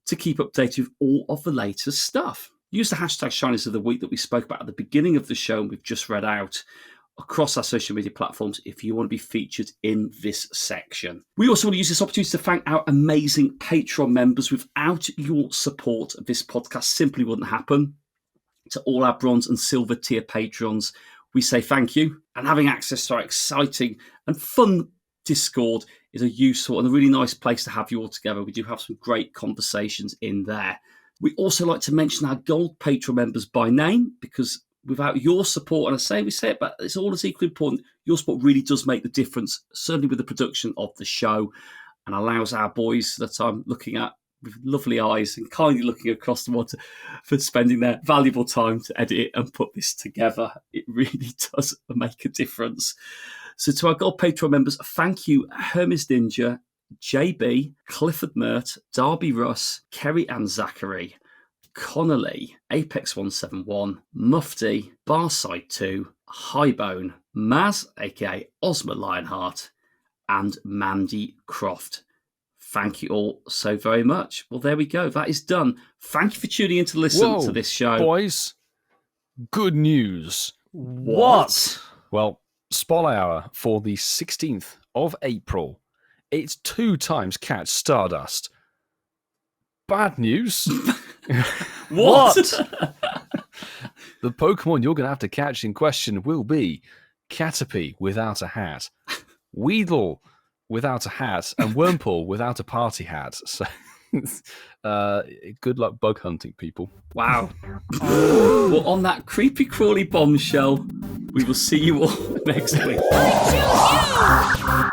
S1: to keep updated with all of the latest stuff. Use the hashtag Shinies of the Week that we spoke about at the beginning of the show and we've just read out across our social media platforms if you want to be featured in this section. We also want to use this opportunity to thank our amazing Patreon members. Without your support, this podcast simply wouldn't happen. To all our bronze and silver tier patrons, we say thank you. And having access to our exciting and fun Discord is a useful and a really nice place to have you all together. We do have some great conversations in there. We also like to mention our gold patron members by name because without your support, and we say it, but it's all as equally important, your support really does make the difference, certainly with the production of the show, and allows our boys that I'm looking at with lovely eyes and kindly looking across the water for spending their valuable time to edit it and put this together. It really does make a difference. So to our gold patron members, thank you, Hermes Ninja, JB, Clifford Mert, Darby Russ, Kerry and Zachary, Connolly, Apex171, Mufti, Barside2, Highbone, Maz, aka Ozma Lionheart, and Mandy Croft. Thank you all so very much. Well, there we go. That is done. Thank you for tuning in to listen to this show.
S3: Boys, good news.
S2: What?
S3: Well, Spotlight Hour for the 16th of April. It's 2 times catch Stardust. Bad news.
S2: What?
S3: The Pokemon you're going to have to catch in question will be Caterpie without a hat, Weedle without a hat, and Wurmple without a party hat. So good luck bug hunting, people.
S1: Wow. Well, on that creepy crawly bombshell, we will see you all next week.
S7: I choose you!